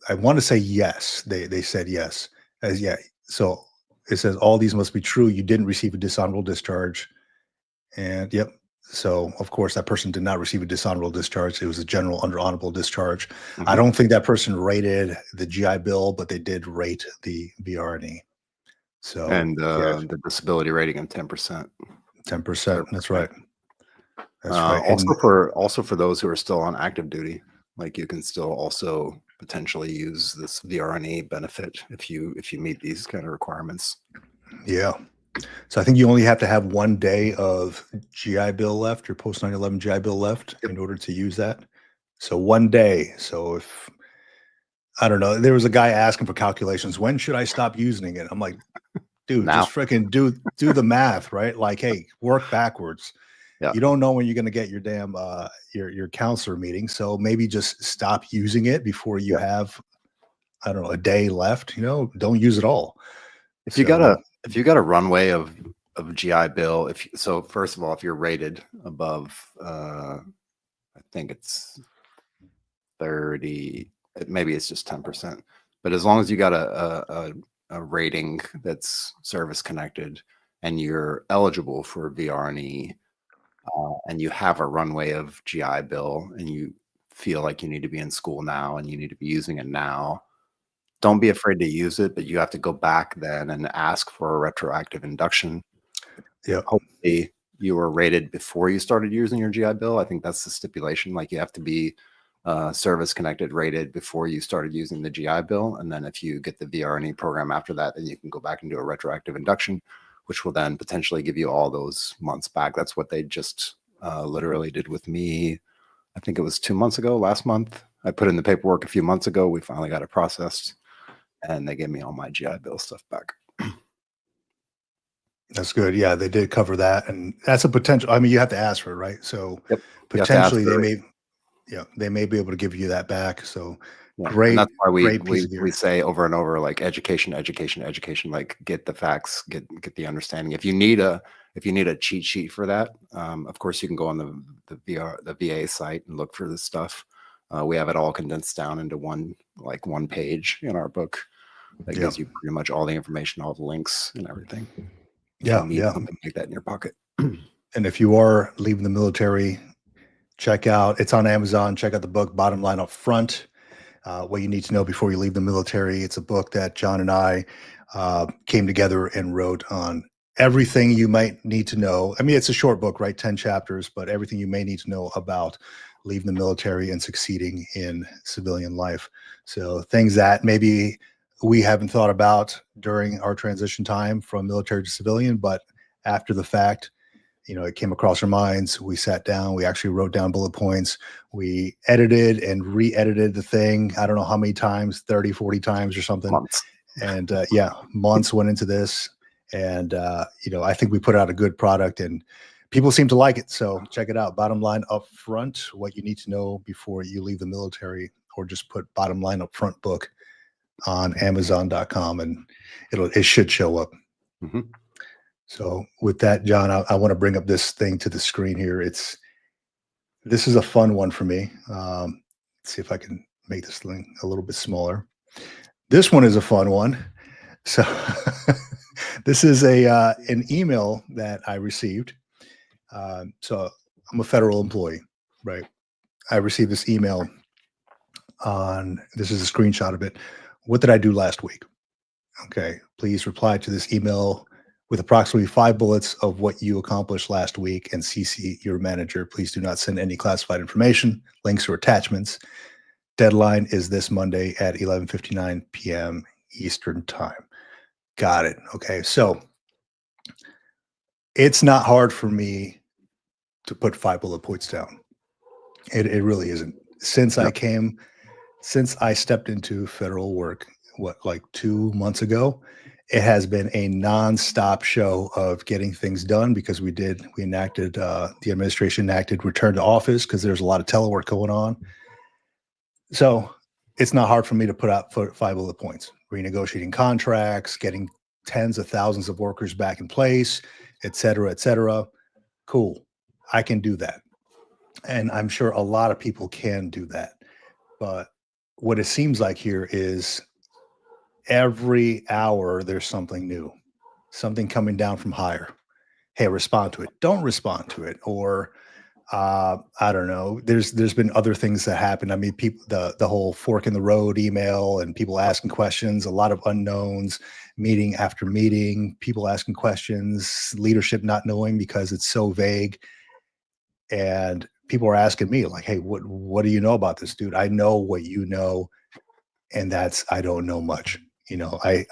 I want to say yes. They said yes. Yeah. So it says all these must be true. You didn't receive a dishonorable discharge. And yep. So of course that person did not receive a dishonorable discharge. It was a general under honorable discharge. I don't think that person rated the GI Bill, but they did rate the VR&E. So and the disability rating of 10%. 10%. That's right. That's right. Also for those who are still on active duty, like, you can still also potentially use this VR&E benefit if you meet these kind of requirements. Yeah. So I think you only have to have 1 day of GI Bill left, your post 9/11 GI Bill left, in order to use that. So 1 day. So if, I don't know, there was a guy asking for calculations. When should I stop using it? I'm like, dude, Now. just freaking do the math, right? Like, hey, work backwards. Yeah. You don't know when you're going to get your damn your counselor meeting, so maybe just stop using it before you have I don't know, a day left, don't use it all. If you got a runway of GI Bill, so first of all, if you're rated above, I think it's 30, maybe it's just 10%, but as long as you got a rating that's service connected and you're eligible for VR&E, and you have a runway of GI Bill and you feel like you need to be in school now and you need to be using it now, don't be afraid to use it, but you have to go back then and ask for a retroactive induction. Yeah. Hopefully you were rated before you started using your GI Bill. I think that's the stipulation. Like, you have to be service connected rated before you started using the GI Bill. And then if you get the VR&E program after that, then you can go back and do a retroactive induction, which will then potentially give you all those months back. That's what they just literally did with me. I think it was 2 months ago, last month. I put in the paperwork a few months ago. We finally got it processed and they gave me all my GI Bill stuff back. That's good. Yeah, they did cover that. And that's a potential. I mean, you have to ask for it, right? So Yep. potentially they may be able to give you that back. So yeah. Great. And that's why we say over and over, like, education, like, get the facts, get the understanding. If you need a cheat sheet for that, of course you can go on the VA site and look for this stuff. We have it all condensed down into one page in our book that gives you pretty much all the information, all the links and everything. Yeah. You need something like that in your pocket. And if you are leaving the military, it's on Amazon. Check out the book, Bottom Line Up Front. What you need to know before you leave the military. It's a book that John and I came together and wrote on everything you might need to know. I mean, it's a short book, right? 10 chapters, but everything you may need to know about leaving the military and succeeding in civilian life. So things that maybe we haven't thought about during our transition time from military to civilian, but after the fact, it came across our minds. We sat down, we actually wrote down bullet points. We edited and re-edited the thing. I don't know how many times, 30, 40 times or something. Months. And months went into this. And, I think we put out a good product and people seem to like it. So check it out. Bottom Line Up Front, what you need to know before you leave the military, or just put Bottom Line Up Front book on Amazon.com and it should show up. Mm-hmm. So with that, John, I want to bring up this thing to the screen here. This is a fun one for me. Let's see if I can make this thing a little bit smaller. This one is a fun one. So this is an email that I received. So I'm a federal employee, right? I received this email this is a screenshot of it. What did I do last week? Okay, please reply to this email with approximately 5 bullets of what you accomplished last week and CC your manager. Please do not send any classified information, links, or attachments. Deadline is this Monday at 11:59 p.m. Eastern time. Got it. Okay, so it's not hard for me to put 5 bullet points down. It really isn't. Since I stepped into federal work, like 2 months ago, it has been a nonstop show of getting things done because the administration enacted return to office because there's a lot of telework going on. So it's not hard for me to put out 5 bullet points: renegotiating contracts, getting tens of thousands of workers back in place, et cetera, et cetera. Cool. I can do that. And I'm sure a lot of people can do that. But what it seems like here is every hour there's something new, something coming down from higher. Hey, respond to it. Don't respond to it. Or I don't know. There's been other things that happen. I mean, people, the whole fork in the road email and people asking questions, a lot of unknowns, meeting after meeting, people asking questions, leadership not knowing because it's so vague. And people are asking me like, hey, what do you know about this, dude? I know what you know. And I don't know much.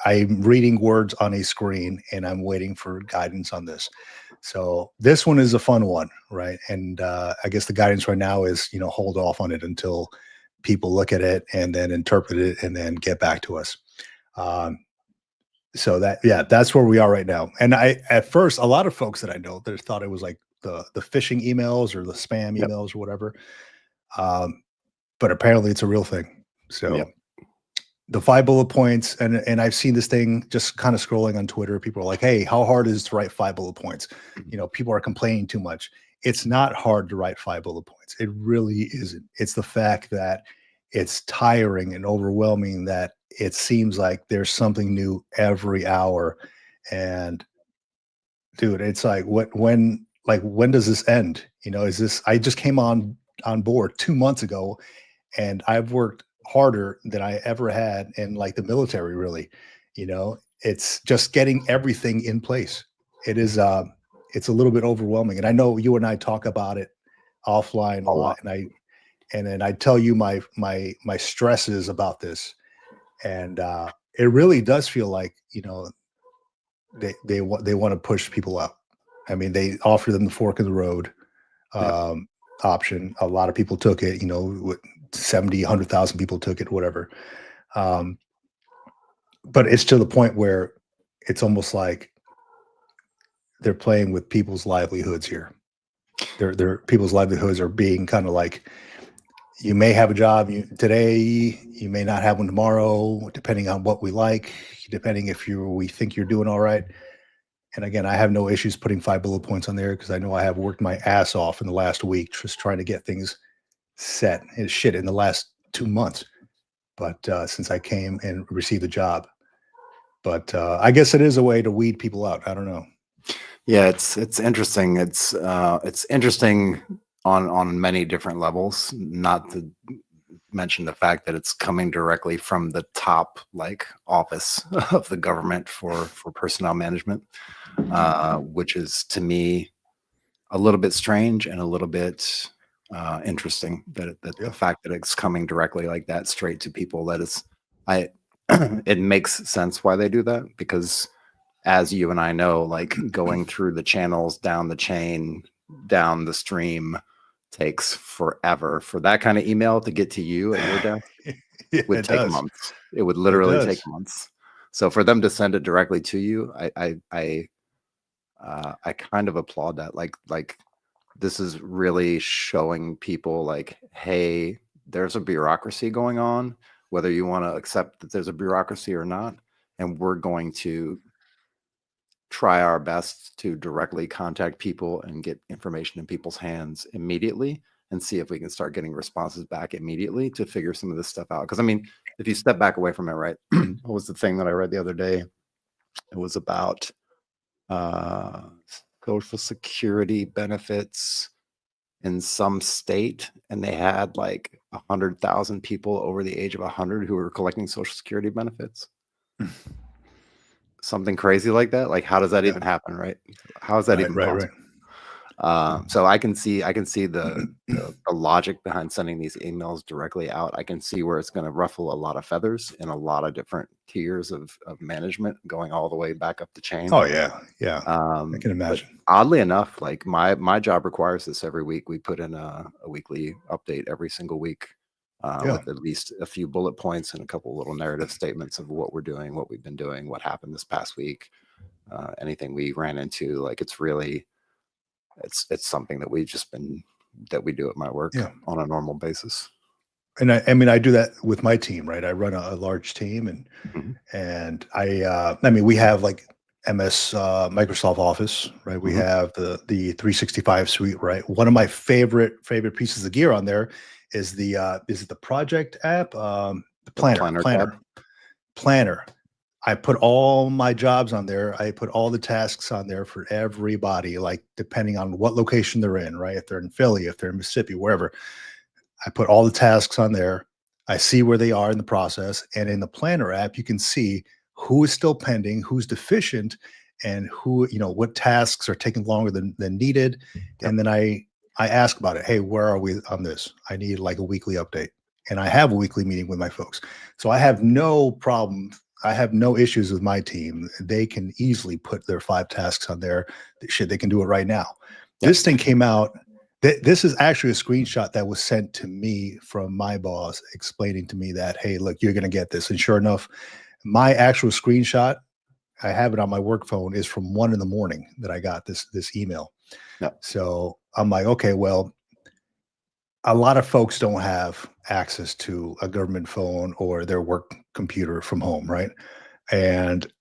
I'm reading words on a screen and I'm waiting for guidance on this. So this one is a fun one, right? And I guess the guidance right now is, hold off on it until people look at it and then interpret it and then get back to us. So that's where we are right now. And at first, a lot of folks that I know, they thought it was like the phishing emails or the spam emails or whatever. But apparently it's a real thing. So the 5 bullet points, and I've seen this thing just kind of scrolling on Twitter. People are like, hey, how hard is it to write 5 bullet points? People are complaining too much. It's not hard to write 5 bullet points. It really isn't. It's the fact that it's tiring and overwhelming, that it seems like there's something new every hour. And dude, it's like, when does this end? I just came on board 2 months ago, and I've worked harder than I ever had in like the military, really. It's just getting everything in place. It is, it's a little bit overwhelming. And I know you and I talk about it offline a lot. And then I tell you my stresses about this. And it really does feel like, they want to push people out. I mean, they offer them the fork in the road option. A lot of people took it, 70, 100,000 people took it, whatever. But it's to the point where it's almost like they're playing with people's livelihoods here. Their people's livelihoods are being kind of like, you may have a job today, you may not have one tomorrow, depending on what we like, depending if we think you're doing all right. And again, I have no issues putting 5 bullet points on there, because I know I have worked my ass off in the last week just trying to get things set and shit in the last 2 months. But since I came and received the job, but I guess it is a way to weed people out. I don't know. Yeah, it's interesting. It's interesting on many different levels. Not to mention the fact that it's coming directly from the top office of the government for personnel management, which is to me a little bit strange and a little bit interesting. That the fact that it's coming directly like that, straight to people. It makes sense why they do that, because as you and I know, going through the channels, down the chain, down the stream, takes forever. For that kind of email to get to you at your desk would take months. It would literally take months. So for them to send it directly to you, I kind of applaud that. Like this is really showing people hey, there's a bureaucracy going on, whether you want to accept that there's a bureaucracy or not, and we're going to try our best to directly contact people and get information in people's hands immediately, and see if we can start getting responses back immediately to figure some of this stuff out. Because I mean, if you step back away from it, right? What was the thing that I read the other day? It was about Social Security benefits in some state, and they had 100,000 people over the age of 100 who were collecting Social Security benefits. Something crazy like that. How does that even happen, right? How is that even possible? Right. So I can see the logic behind sending these emails directly out. I can see where it's going to ruffle a lot of feathers in a lot of different tiers of management, going all the way back up the chain. Oh yeah. I can imagine. Oddly enough, my job requires this every week. We put in a weekly update every single week, with at least a few bullet points and a couple little narrative statements of what we're doing, what we've been doing, what happened this past week, anything we ran into. It's really, it's something that we do at my work on a normal basis. And I mean, I do that with my team, right? I run a large team, and I mean, we have MS Microsoft Office, right? We have the 365 suite, right? One of my favorite pieces of gear on there is is it the project app? The planner. I put all my jobs on there. I put all the tasks on there for everybody, depending on what location they're in, right? If they're in Philly, if they're in Mississippi, wherever, I put all the tasks on there. I see where they are in the process. And in the planner app, you can see who is still pending, who's deficient, and who, what tasks are taking longer than needed. And then I ask about it. Hey, where are we on this? I need a weekly update. And I have a weekly meeting with my folks. So I have no problem. I have no issues with my team. They can easily put their 5 tasks on there. They can do it right now. This thing came out. This is actually a screenshot that was sent to me from my boss, explaining to me that, hey, look, you're going to get this. And sure enough, my actual screenshot, I have it on my work phone, is from 1 a.m. that I got this email. So I'm like, okay, well, a lot of folks don't have access to a government phone or their work computer from home, right? And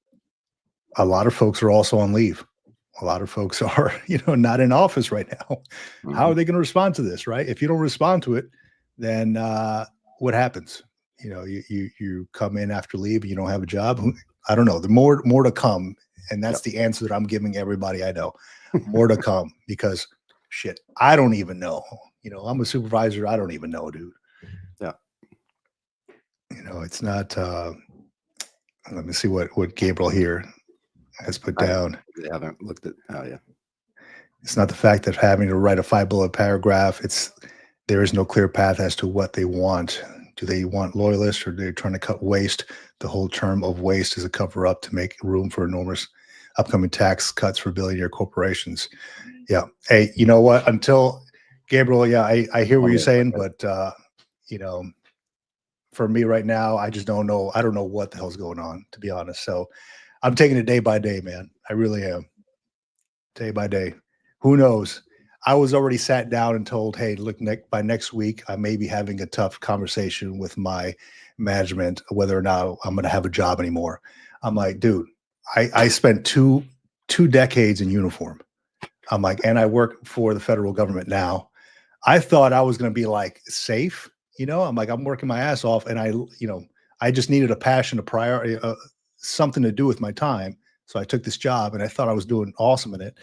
a lot of folks are also on leave. A lot of folks are, not in office right now. How are they going to respond to this, right? If you don't respond to it, then what happens? You come in after leave, you don't have a job. I don't know. The more to come, and that's the answer that I'm giving everybody I know. More to come, because shit, I don't even know. I'm a supervisor. I don't even know, dude. Yeah. It's not. Let me see what Gabriel here has put down. They haven't looked at. Oh yeah. It's not the fact that having to write a 5-bullet paragraph. There is no clear path as to what they want. Do they want loyalists, or they're trying to cut waste? The whole term of waste is a cover up to make room for enormous upcoming tax cuts for billionaire corporations. Yeah. Hey, you know what? Until Gabriel, yeah, I hear what you're saying, but for me right now, I just don't know. I don't know what the hell's going on, to be honest. So I'm taking it day by day, man. I really am. Day by day. Who knows? I was already sat down and told, hey, look, by next week, I may be having a tough conversation with my management, whether or not I'm going to have a job anymore. I'm like, dude, I spent two decades in uniform. I'm like, and I work for the federal government now. I thought I was going to be like safe. I'm like, I'm working my ass off, and I just needed a passion, a priority, something to do with my time. So I took this job, and I thought I was doing awesome in it.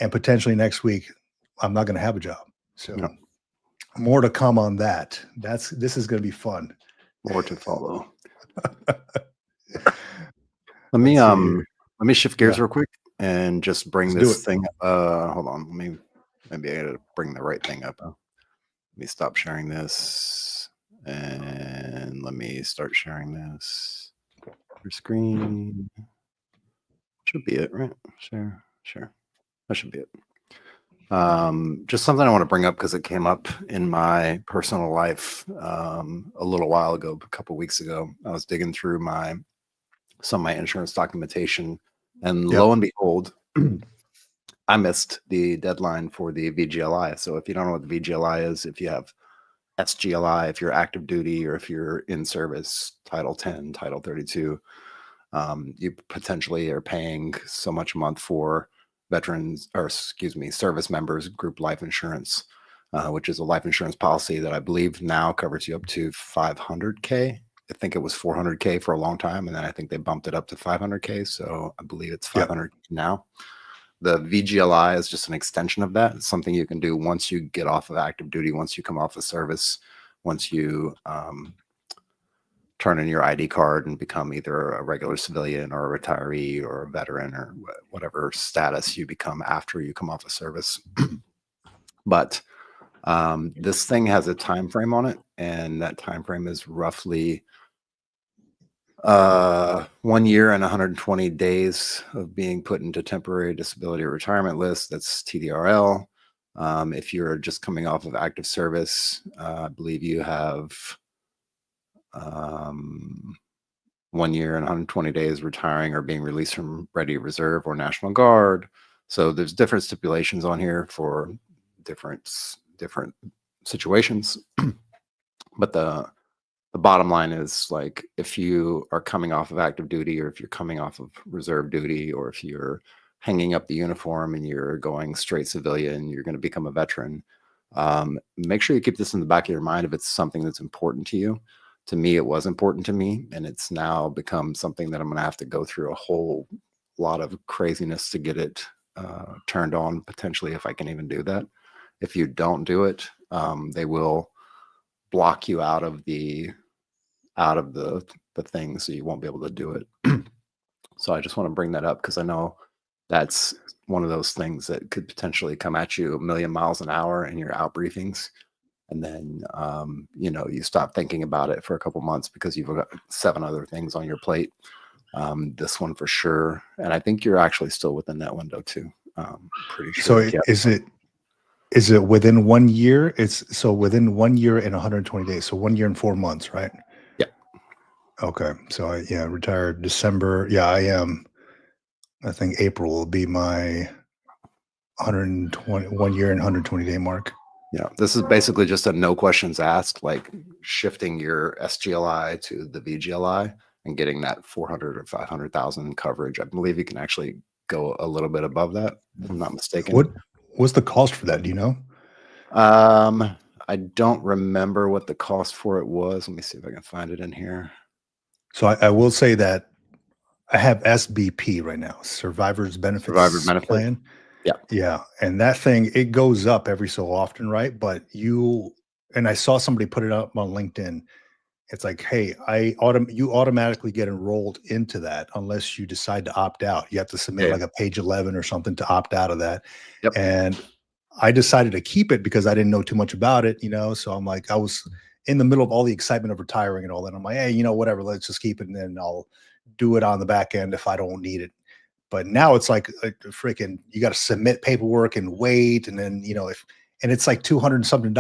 And potentially next week, I'm not going to have a job. So more to come on that. This is going to be fun. More to follow. Let me shift gears real quick and just bring this thing. Hold on. Maybe I gotta bring the right thing up. Let me stop sharing this, and let me start sharing this. Your screen should be it, right? Share. That should be it. Just something I want to bring up because it came up in my personal life a little while ago, a couple weeks ago. I was digging through some of my insurance documentation, and lo and behold, I missed the deadline for the VGLI. So if you don't know what the VGLI is, if you have SGLI, if you're active duty, or if you're in service, Title 10, Title 32, you potentially are paying so much a month for service members group life insurance, which is a life insurance policy that I believe now covers you up to $500K. I think it was $400K for a long time, and then I think they bumped it up to $500K. So I believe it's $500 now. The VGLI is just an extension of that. It's something you can do once you get off of active duty, once you come off of service, once you turn in your ID card and become either a regular civilian or a retiree or a veteran or whatever status you become after you come off of service. But this thing has a time frame on it, and that time frame is roughly 1 year and 120 days of being put into temporary disability or retirement list. That's TDRL. If you're just coming off of active service, I believe you have 1 year and 120 days retiring or being released from Ready Reserve or National Guard. So there's different stipulations on here for different situations. But the bottom line is, like, if you are coming off of active duty, or if you're coming off of reserve duty, or if you're hanging up the uniform and you're going straight civilian, you're going to become a veteran, make sure you keep this in the back of your mind if it's something that's important to you. To me, it was important to me, and it's now become something that I'm going to have to go through a whole lot of craziness to get it turned on, potentially, if I can even do that. If you don't do it, they will block you out of the thing, so you won't be able to do it. So I just want to bring that up because I know that's one of those things that could potentially come at you a million miles an hour in your out briefings, and then you stop thinking about it for a couple months because you've got 7 other things on your plate. This one for sure, and I think you're actually still within that window too. Pretty sure. So is it within 1 year? It's within 1 year and 120 days. So 1 year and 4 months, right? Yeah. Okay. So I retired December. Yeah, I am. I think April will be my 1 year and 120 day mark. Yeah, this is basically just a no questions asked, like shifting your SGLI to the VGLI and getting that 400 or 500,000 coverage. I believe you can actually go a little bit above that, if I'm not mistaken. What's the cost for that? Do you know? I don't remember what the cost for it was. Let me see if I can find it in here. So I will say that I have SBP right now, Survivors Benefits Survivor benefit. Plan. Yeah. Yeah. And that thing, it goes up every so often, right? But and I saw somebody put it up on LinkedIn. It's like, hey, you automatically get enrolled into that unless you decide to opt out. You have to submit like a page 11 or something to opt out of that. Yep. And I decided to keep it because I didn't know too much about it, So I'm like, I was in the middle of all the excitement of retiring and all that. I'm like, hey, whatever, let's just keep it, and then I'll do it on the back end if I don't need it. But now it's like a freaking, you got to submit paperwork and wait, and then and it's like $200 and something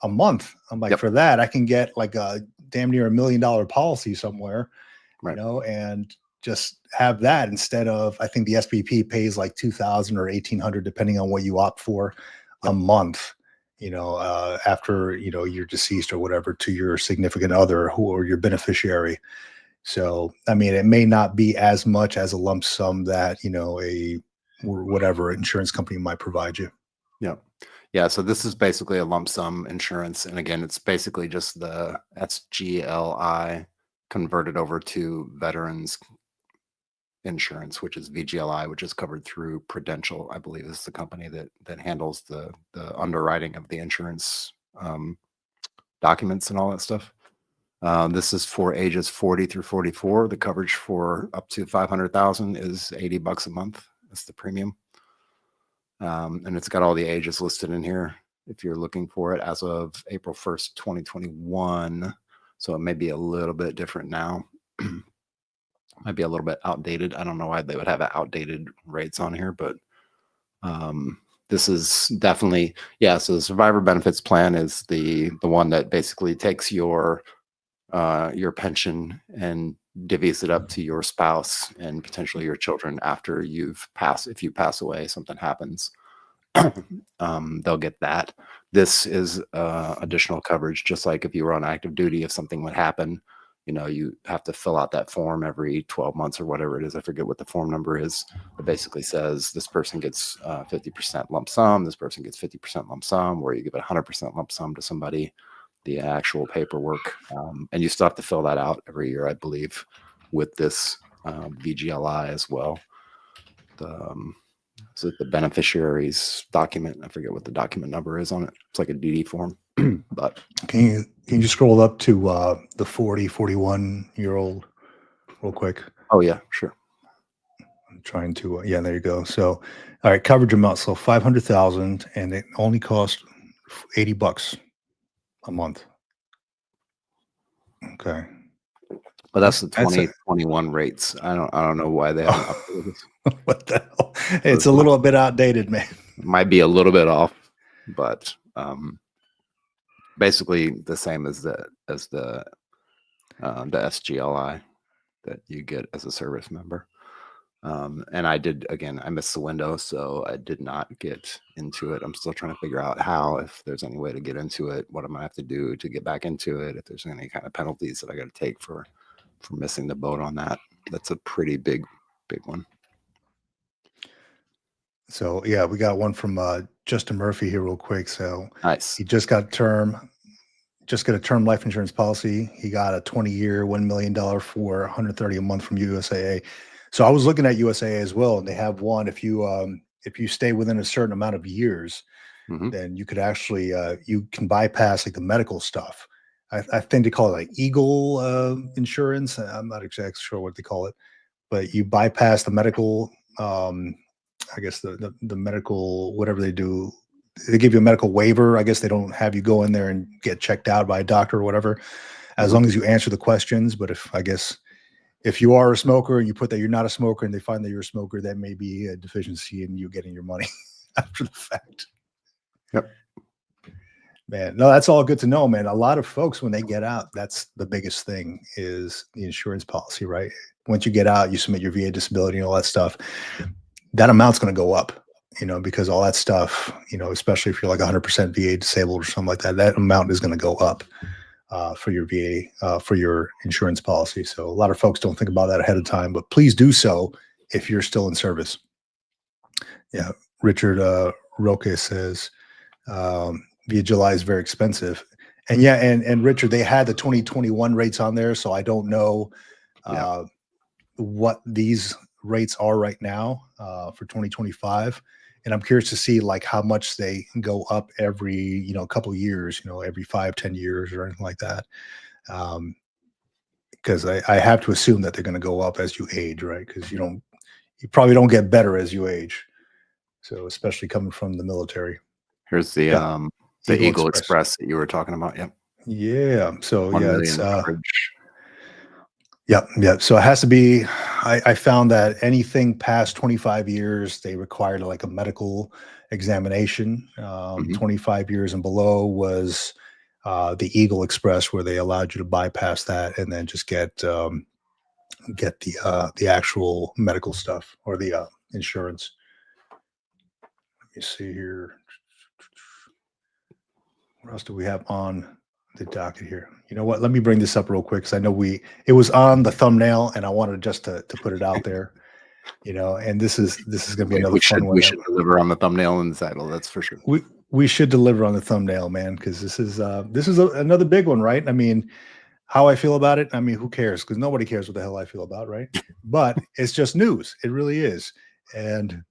a month. I'm like, for that, I can get like a damn near $1 million policy somewhere, right. And just have that instead of, I think the SPP pays like $2,000 or $1,800, depending on what you opt for a month, after, you're deceased or whatever, to your significant other or your beneficiary. So, I mean, it may not be as much as a lump sum that, whatever insurance company might provide you. Yeah. Yeah. So this is basically a lump sum insurance. And again, it's basically just the SGLI converted over to veterans insurance, which is VGLI, which is covered through Prudential, I believe is the company that handles the underwriting of the insurance documents and all that stuff. This is for ages 40 through 44. The coverage for up to 500,000 is $80 a month. That's the premium. And it's got all the ages listed in here if you're looking for it as of April 1st, 2021. So it may be a little bit different now. Might be a little bit outdated. I don't know why they would have outdated rates on here, but this is definitely, so the survivor benefits plan is the one that basically takes your pension and divvies it up to your spouse and potentially your children after if you pass away, something happens, they'll get that. This is additional coverage, just like if you were on active duty, if something would happen, you have to fill out that form every 12 months or whatever it is. I forget what the form number is. It basically says this person gets 50% lump sum, this person gets 50% lump sum, or you give it 100% lump sum to somebody, the actual paperwork. And you still have to fill that out every year, I believe, with this VGLI as well. Is it the beneficiaries document? I forget what the document number is on it. It's like a DD form. But can you just scroll up to the 41-year-old real quick? Oh yeah, sure. I'm trying to there you go. So all right, coverage amount, so 500,000, and it only costs $80 a month. Okay. But that's the 2021 rates. I don't know why they haven't updated this. What the hell? It's a little bit outdated, man. Might be a little bit off, but basically the same as the SGLI that you get as a service member. And I missed the window, so I did not get into it. I'm still trying to figure out if there's any way to get into it, what I'm gonna have to do to get back into it, if there's any kind of penalties that I got to take for missing the boat on that. That's a pretty big one. So yeah, we got one from Justin Murphy here real quick. So nice. He just got a term life insurance policy. He got a 20-year, $1 million for $130 a month from USAA. So I was looking at USAA as well, and they have one. If you stay within a certain amount of years, then you could actually you can bypass like the medical stuff. I think they call it like Eagle insurance. I'm not exactly sure what they call it, but you bypass the medical. I guess the medical, whatever they do, they give you a medical waiver. I guess they don't have you go in there and get checked out by a doctor or whatever, as long as you answer the questions. But if you are a smoker and you put that you're not a smoker and they find that you're a smoker, that may be a deficiency in you getting your money after the fact. Yep. Man, no, that's all good to know, man. A lot of folks, when they get out, that's the biggest thing is the insurance policy, right? Once you get out, you submit your VA disability and all that stuff. That amount's going to go up. because all that stuff, especially if you're like 100% VA disabled or something like that, that amount is going to go up for your VA, for your insurance policy. So a lot of folks don't think about that ahead of time, but please do so if you're still in service. Yeah. Richard Roque says, VGLI is very expensive. And yeah, and Richard, they had the 2021 rates on there, so I don't know what these rates are right now for 2025. And I'm curious to see like how much they go up every, couple of years, every 5-10 years or anything like that. Because I have to assume that they're going to go up as you age, right? Because you probably don't get better as you age. So especially coming from the military. Here's the Eagle Express that you were talking about. Yep. Yeah. So 1 yeah, million it's coverage. Yep. So it has to be, I found that anything past 25 years, they required like a medical examination. 25 years and below was the Eagle Express, where they allowed you to bypass that and then just get the actual medical stuff or the insurance. Let me see here. What else do we have on the docket here? You know what? Let me bring this up real quick because I know it was on the thumbnail and I wanted just to put it out there. And this is going to be another fun one. We should deliver on the thumbnail and the title. That's for sure. We should deliver on the thumbnail, man, because this is another big one, right? I mean, how I feel about it. I mean, who cares? Because nobody cares what the hell I feel about, right? But it's just news. It really is. And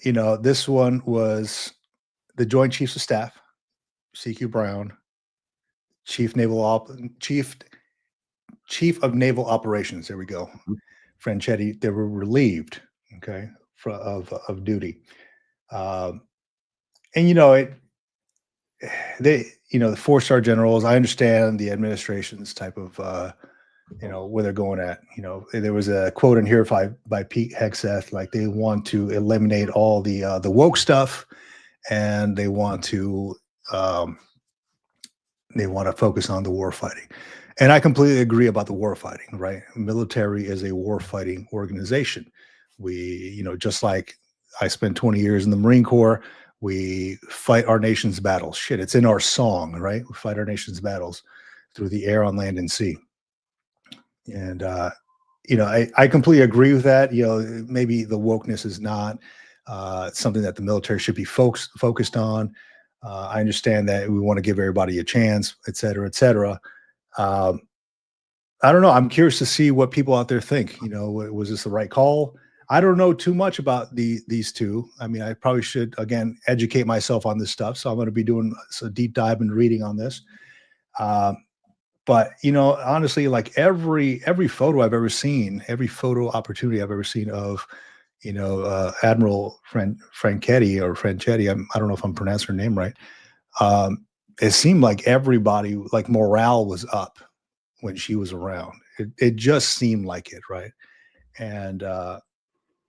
this one was the Joint Chiefs of Staff, CQ Brown, Chief of Naval Operations. There we go. Franchetti. They were relieved, okay, of duty. And the 4-star generals. I understand the administration's type of where they're going at. There was a quote in here by Pete Hegseth, like they want to eliminate all the woke stuff, and they want to focus on the war fighting. And I completely agree about the war fighting, right? Military is a war fighting organization. We, just like I spent 20 years in the Marine Corps, we fight our nation's battles. Shit, it's in our song, right? We fight our nation's battles through the air, on land, and sea. And, I completely agree with that. Maybe the wokeness is not something that the military should be focused on. I understand that we want to give everybody a chance, et cetera, et cetera. I don't know. I'm curious to see what people out there think. Was this the right call? I don't know too much about these two. I mean, I probably should, again, educate myself on this stuff. So I'm going to be doing a deep dive and reading on this. But, honestly, like every photo I've ever seen, every photo opportunity I've ever seen of, Admiral Franchetti, I don't know if I'm pronouncing her name right. It seemed like everybody, like morale was up when she was around. It just seemed like it, right? And,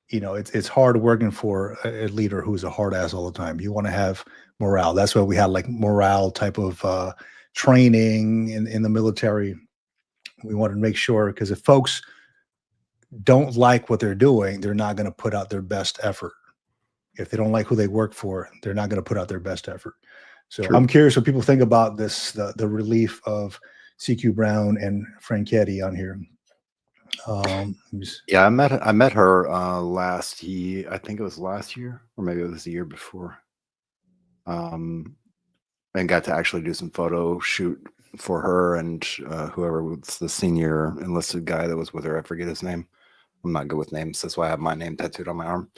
it's hard working for a leader who's a hard ass all the time. You want to have morale. That's why we had like morale type of training in the military. We wanted to make sure, because if folks don't like what they're doing, they're not going to put out their best effort. If they don't like who they work for, they're not going to put out their best effort. So True. I'm curious what people think about this, the relief of CQ Brown and Franchetti on here. Yeah, I met her last year. I think it was last year, or maybe it was the year before. And got to actually do some photo shoot for her and whoever was the senior enlisted guy that was with her. I forget his name. I'm not good with names. That's why I have my name tattooed on my arm.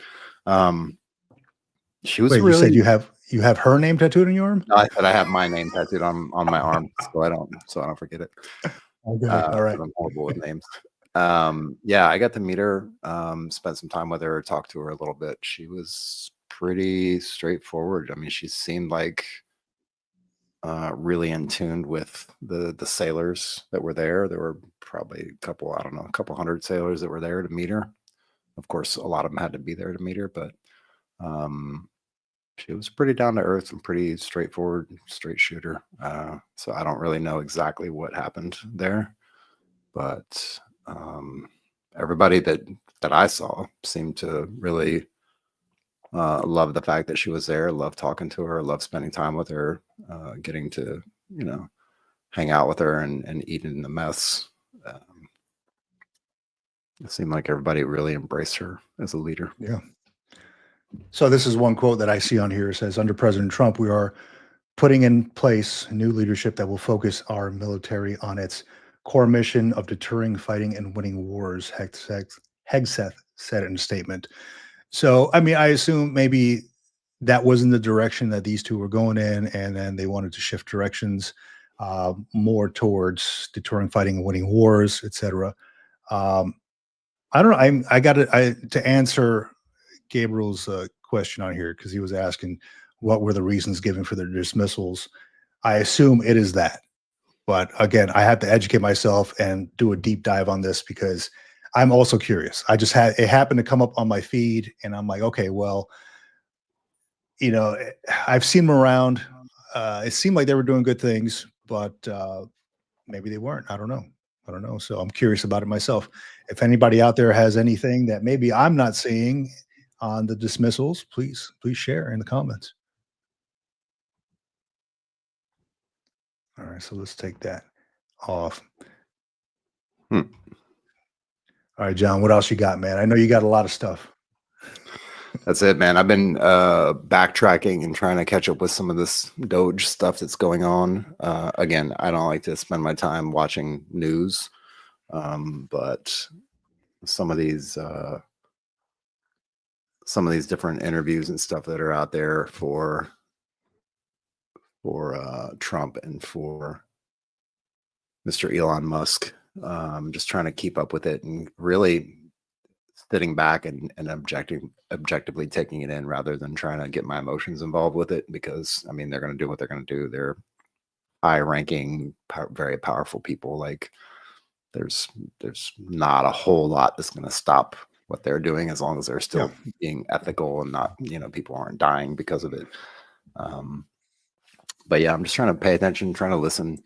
She was. Wait, really... You said you have her name tattooed on your arm? No, I said I have my name tattooed on my arm, so I don't forget it. Okay, all right. I'm horrible with names. Yeah, I got to meet her, spent some time with her, talked to her a little bit. She was pretty straightforward. I mean, she seemed like really in tune with the sailors that were there. There were probably a couple hundred sailors that were there to meet her. Of course, a lot of them had to be there to meet her, but she was pretty down to earth and pretty straightforward, straight shooter. So I don't really know exactly what happened there, but everybody that I saw seemed to really Love the fact that she was there. Love talking to her. Love spending time with her. Getting to, hang out with her and eat in the mess. It seemed like everybody really embraced her as a leader. Yeah. So this is one quote that I see on here. It says, under President Trump, we are putting in place new leadership that will focus our military on its core mission of deterring, fighting, and winning wars, Hegseth said in a statement. So, I mean, I assume maybe that wasn't the direction that these two were going in, and then they wanted to shift directions more towards deterring, fighting, and winning wars, etc. Um, I don't know. I got to answer Gabriel's question on here because he was asking what were the reasons given for their dismissals. I assume it is that, but again, I have to educate myself and do a deep dive on this because I'm also curious. It happened to come up on my feed, and I'm like, okay, well, I've seen them around. It seemed like they were doing good things, but maybe they weren't. I don't know. So I'm curious about it myself. If anybody out there has anything that maybe I'm not seeing on the dismissals, please share in the comments. All right, so let's take that off. All right, John, what else you got, man? I know you got a lot of stuff. That's it, man. I've been backtracking and trying to catch up with some of this DOGE stuff that's going on. Again, I don't like to spend my time watching news, but some of these different interviews and stuff that are out there for Trump and for Mr. Elon Musk, just trying to keep up with it and really sitting back and objectively taking it in rather than trying to get my emotions involved with it, because I mean, they're going to do what they're going to do. They're high ranking, very powerful people. Like there's not a whole lot that's going to stop what they're doing as long as they're still being ethical and not, people aren't dying because of it. But yeah, I'm just trying to pay attention, trying to listen,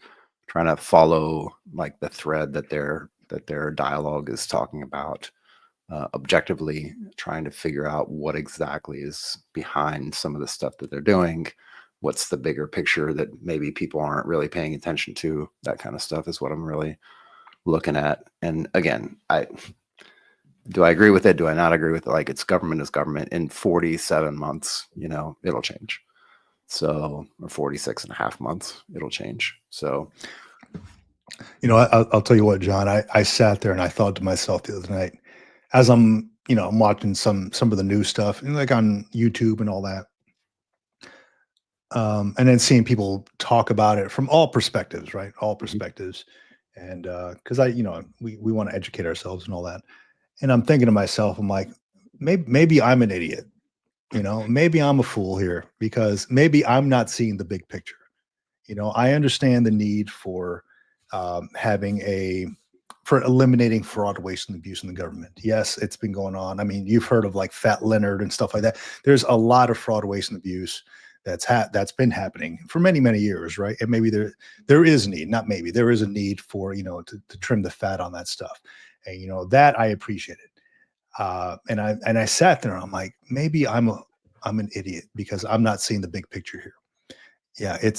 trying to follow like the thread that their dialogue is talking about. Objectively trying to figure out what exactly is behind some of the stuff that they're doing. What's the bigger picture that maybe people aren't really paying attention to? That kind of stuff is what I'm really looking at. And again, do I agree with it? Do I not agree with it? Like, it's government is government. In 47 months, it'll change. So, or 46 and a half months, it'll change. So, I'll tell you what, John, I sat there and I thought to myself the other night, as I'm watching some of the new stuff, like on YouTube and all that, and then seeing people talk about it from all perspectives, right? All perspectives, and because we want to educate ourselves and all that, and I'm thinking to myself, I'm like, maybe I'm an idiot, maybe I'm a fool here because maybe I'm not seeing the big picture. I understand the need for for eliminating fraud, waste, and abuse in the government. Yes, it's been going on. I mean, you've heard of like Fat Leonard and stuff like that. There's a lot of fraud, waste, and abuse that's been happening for many, many years, right? And maybe there is a need, not maybe, there is a need for, to trim the fat on that stuff. And that I appreciate it. And I sat there and I'm like, maybe I'm an idiot because I'm not seeing the big picture here. Yeah, you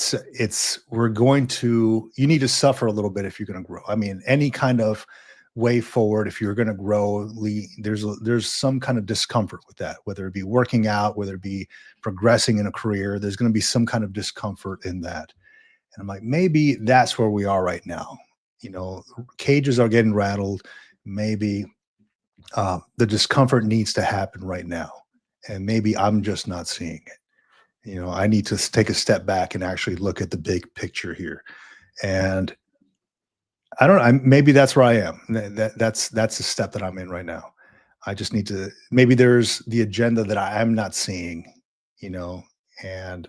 need to suffer a little bit if you're going to grow. I mean, any kind of way forward, if you're going to grow, there's some kind of discomfort with that, whether it be working out, whether it be progressing in a career, there's going to be some kind of discomfort in that. And I'm like, maybe that's where we are right now. Cages are getting rattled. Maybe the discomfort needs to happen right now. And maybe I'm just not seeing it. I need to take a step back and actually look at the big picture here. And I don't know, maybe that's where I am. That's the step that I'm in right now. I just need to, maybe there's the agenda that I'm not seeing, and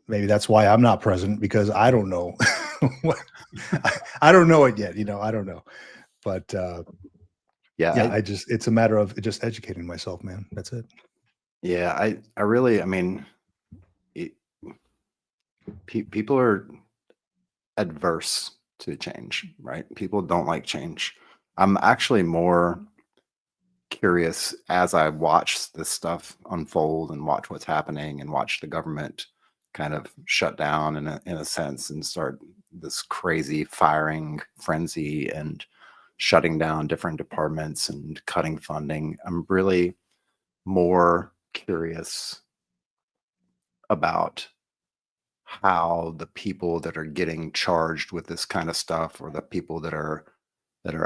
maybe that's why I'm not present, because I don't know. I don't know it yet, I don't know. But it's a matter of just educating myself, man. That's it. Yeah, I really, I mean, people are adverse to change, right? People don't like change. I'm actually more curious as I watch this stuff unfold and watch what's happening and watch the government kind of shut down in a sense and start this crazy firing frenzy and shutting down different departments and cutting funding. I'm really more curious about how the people that are getting charged with this kind of stuff, or the people that are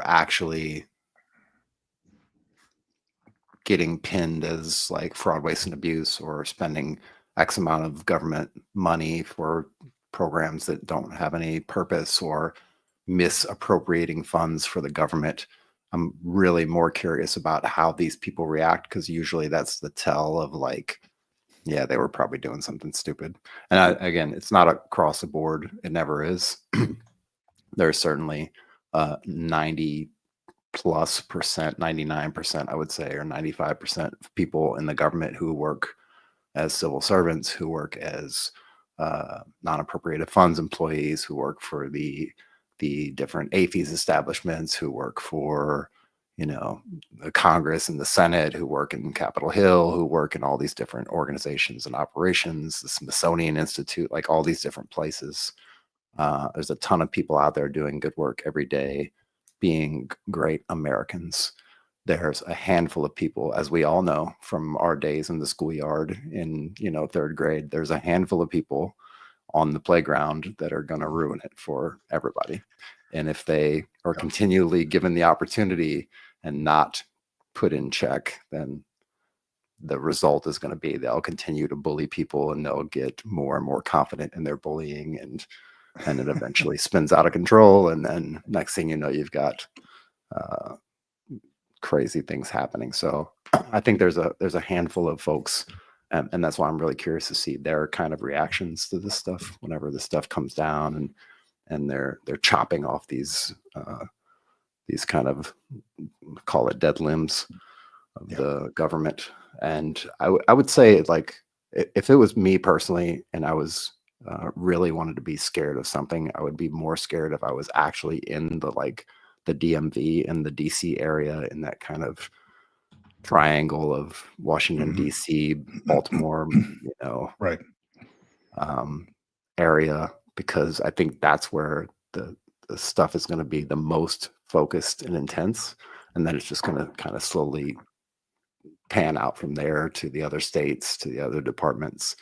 actually getting pinned as like fraud, waste, and abuse, or spending X amount of government money for programs that don't have any purpose, or misappropriating funds for the government. I'm really more curious about how these people react, because usually that's the tell of like, yeah, they were probably doing something stupid. And again, it's not across the board. It never is. There's certainly 90+ percent, 99%, I would say, or 95% of people in the government who work as civil servants, who work as non-appropriated funds employees, who work for the different AFES establishments, who work for, you know, the Congress and the Senate, who work in Capitol Hill, who work in all these different organizations and operations, the Smithsonian Institute, like all these different places. There's a ton of people out there doing good work every day, being great Americans. There's a handful of people, as we all know from our days in the schoolyard in, you know, third grade, there's a handful of people on the playground that are going to ruin it for everybody. And if they are continually given the opportunity and not put in check, then the result is going to be they'll continue to bully people, and they'll get more and more confident in their bullying, and it eventually spins out of control. And then next thing you know, you've got crazy things happening. So I think there's a handful of folks, and that's why I'm really curious to see their kind of reactions to this stuff whenever this stuff comes down, and they're chopping off these kind of, call it dead limbs of the government. And I would say, like, if it was me personally and I was really wanted to be scared of something, I would be more scared if I was actually in the DMV and the DC area, in that kind of triangle of Washington, DC, Baltimore, you know, Right. Area, because I think that's where the stuff is going to be the most focused and intense. And then it's just going to kind of slowly pan out from there to the other states, to the other departments.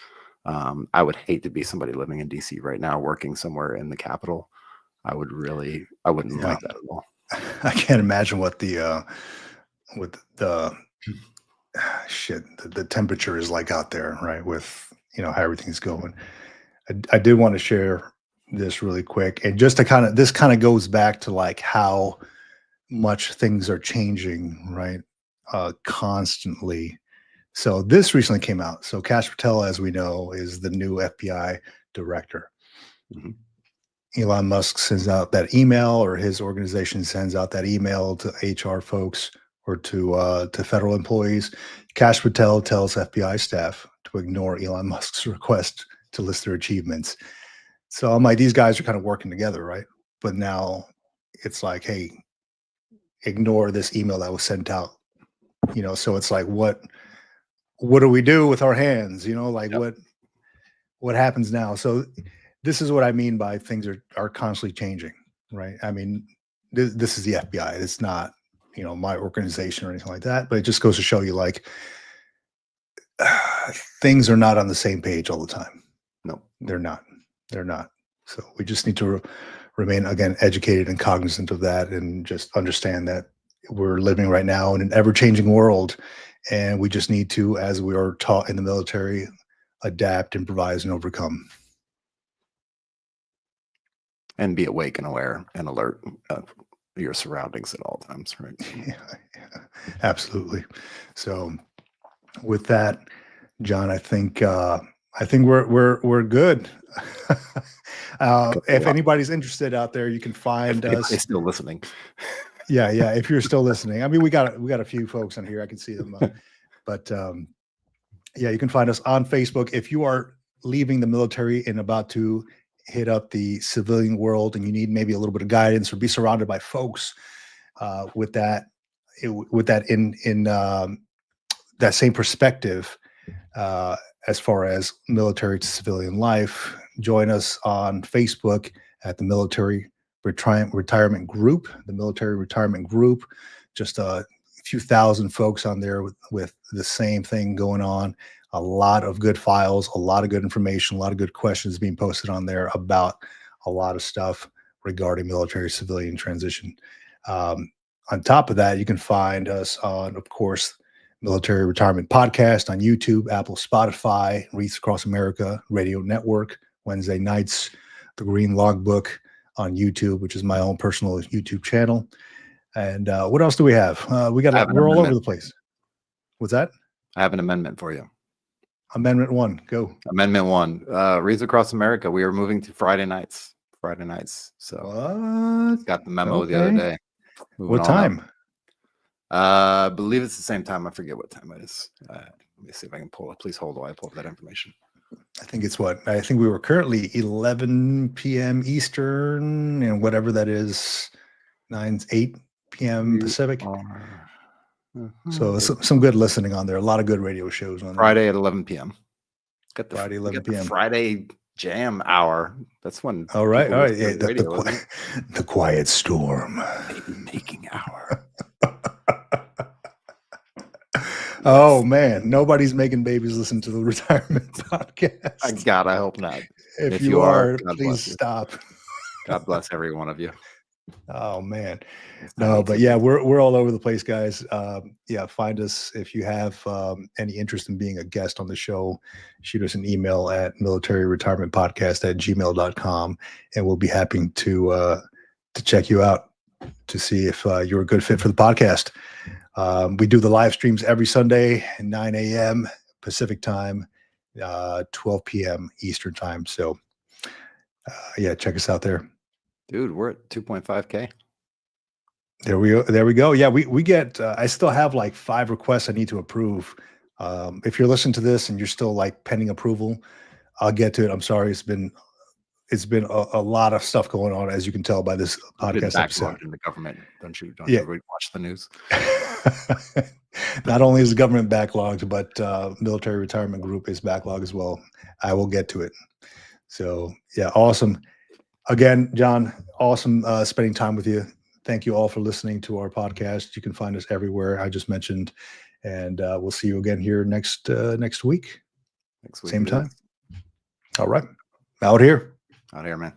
I would hate to be somebody living in DC right now, working somewhere in the Capitol. I wouldn't like that at all. I can't imagine what the temperature is like out there, right? With, you know, how everything's going. I did want to share this really quick, and just to this kind of goes back to like how much things are changing, right? Constantly. So this recently came out. So Kash Patel, as we know, is the new FBI director. Elon Musk sends out that email, or his organization sends out that email to HR folks or to federal employees. Kash Patel tells FBI staff to ignore Elon Musk's request to list their achievements. So I'm like, these guys are kind of working together, right? But now it's like, hey, ignore this email that was sent out. You know, so it's like, what do we do with our hands? You know, like what happens now? So this is what I mean by things are constantly changing, right? I mean, this is the FBI. It's not, you know, my organization or anything like that, but it just goes to show you, like, things are not on the same page all the time. No, they're not. So we just need to remain, again, educated and cognizant of that, and just understand that we're living right now in an ever-changing world, and we just need to, as we are taught in the military, adapt, improvise, and overcome. And be awake and aware and alert of your surroundings at all times, right? Yeah, absolutely. So with that, John, I think we're good. If anybody's interested out there, you can find us. They're still listening. Yeah. If you're still listening, I mean, we got a few folks on here. I can see them, but yeah, you can find us on Facebook. If you are leaving the military and about to hit up the civilian world, and you need maybe a little bit of guidance, or be surrounded by folks with that, with that in that same perspective, as far as military to civilian life, join us on Facebook at the Military Retirement Group, the Military Retirement Group. Just a few thousand folks on there with the same thing going on. A lot of good files, a lot of good information, a lot of good questions being posted on there about a lot of stuff regarding military civilian transition. On top of that, you can find us on, of course, Military Retirement Podcast on YouTube, Apple, Spotify, Wreaths Across America, Radio Network, Wednesday nights, The Green Logbook on YouTube, which is my own personal YouTube channel. And what else do we have? We're all over the place. What's that? I have an amendment for you. Amendment 1, go. Amendment 1, Wreaths Across America. We are moving to Friday nights. So what? Got the memo the other day. What time? I believe it's the same time. I forget what time it is. Let me see if I can pull it. Please hold while I pull up that information. I think it's I think we were currently 11 p.m. Eastern and whatever that is, 8 p.m. Pacific. So some good listening on there. A lot of good radio shows on there. Friday at 11 p.m. Got the Friday 11 p.m. Friday jam hour. That's when. All right. Yeah, the quiet storm. Baby making hour. Oh man, nobody's making babies listen to the retirement podcast. God, I hope not. If you are, please stop. God bless every one of you. Oh man, no, but yeah, we're all over the place, guys. Yeah, find us if you have any interest in being a guest on the show. Shoot us an email at militaryretirementpodcast@gmail.com, and we'll be happy to check you out to see if you're a good fit for the podcast. We do the live streams every Sunday at 9 a.m. Pacific time, 12 p.m. Eastern time. So yeah, check us out there. Dude, we're at 2.5K. There we go. Yeah, we get, I still have like 5 requests I need to approve. If you're listening to this and you're still like pending approval, I'll get to it. I'm sorry. It's been a lot of stuff going on, as you can tell by this podcast episode. In the government, don't you watch the news? Not only is the government backlogged, but Military Retirement Group is backlogged as well. I will get to it. So yeah, awesome. Again, John, awesome spending time with you. Thank you all for listening to our podcast. You can find us everywhere I just mentioned, and we'll see you again here next week. Next week, same time. All right, out here, man.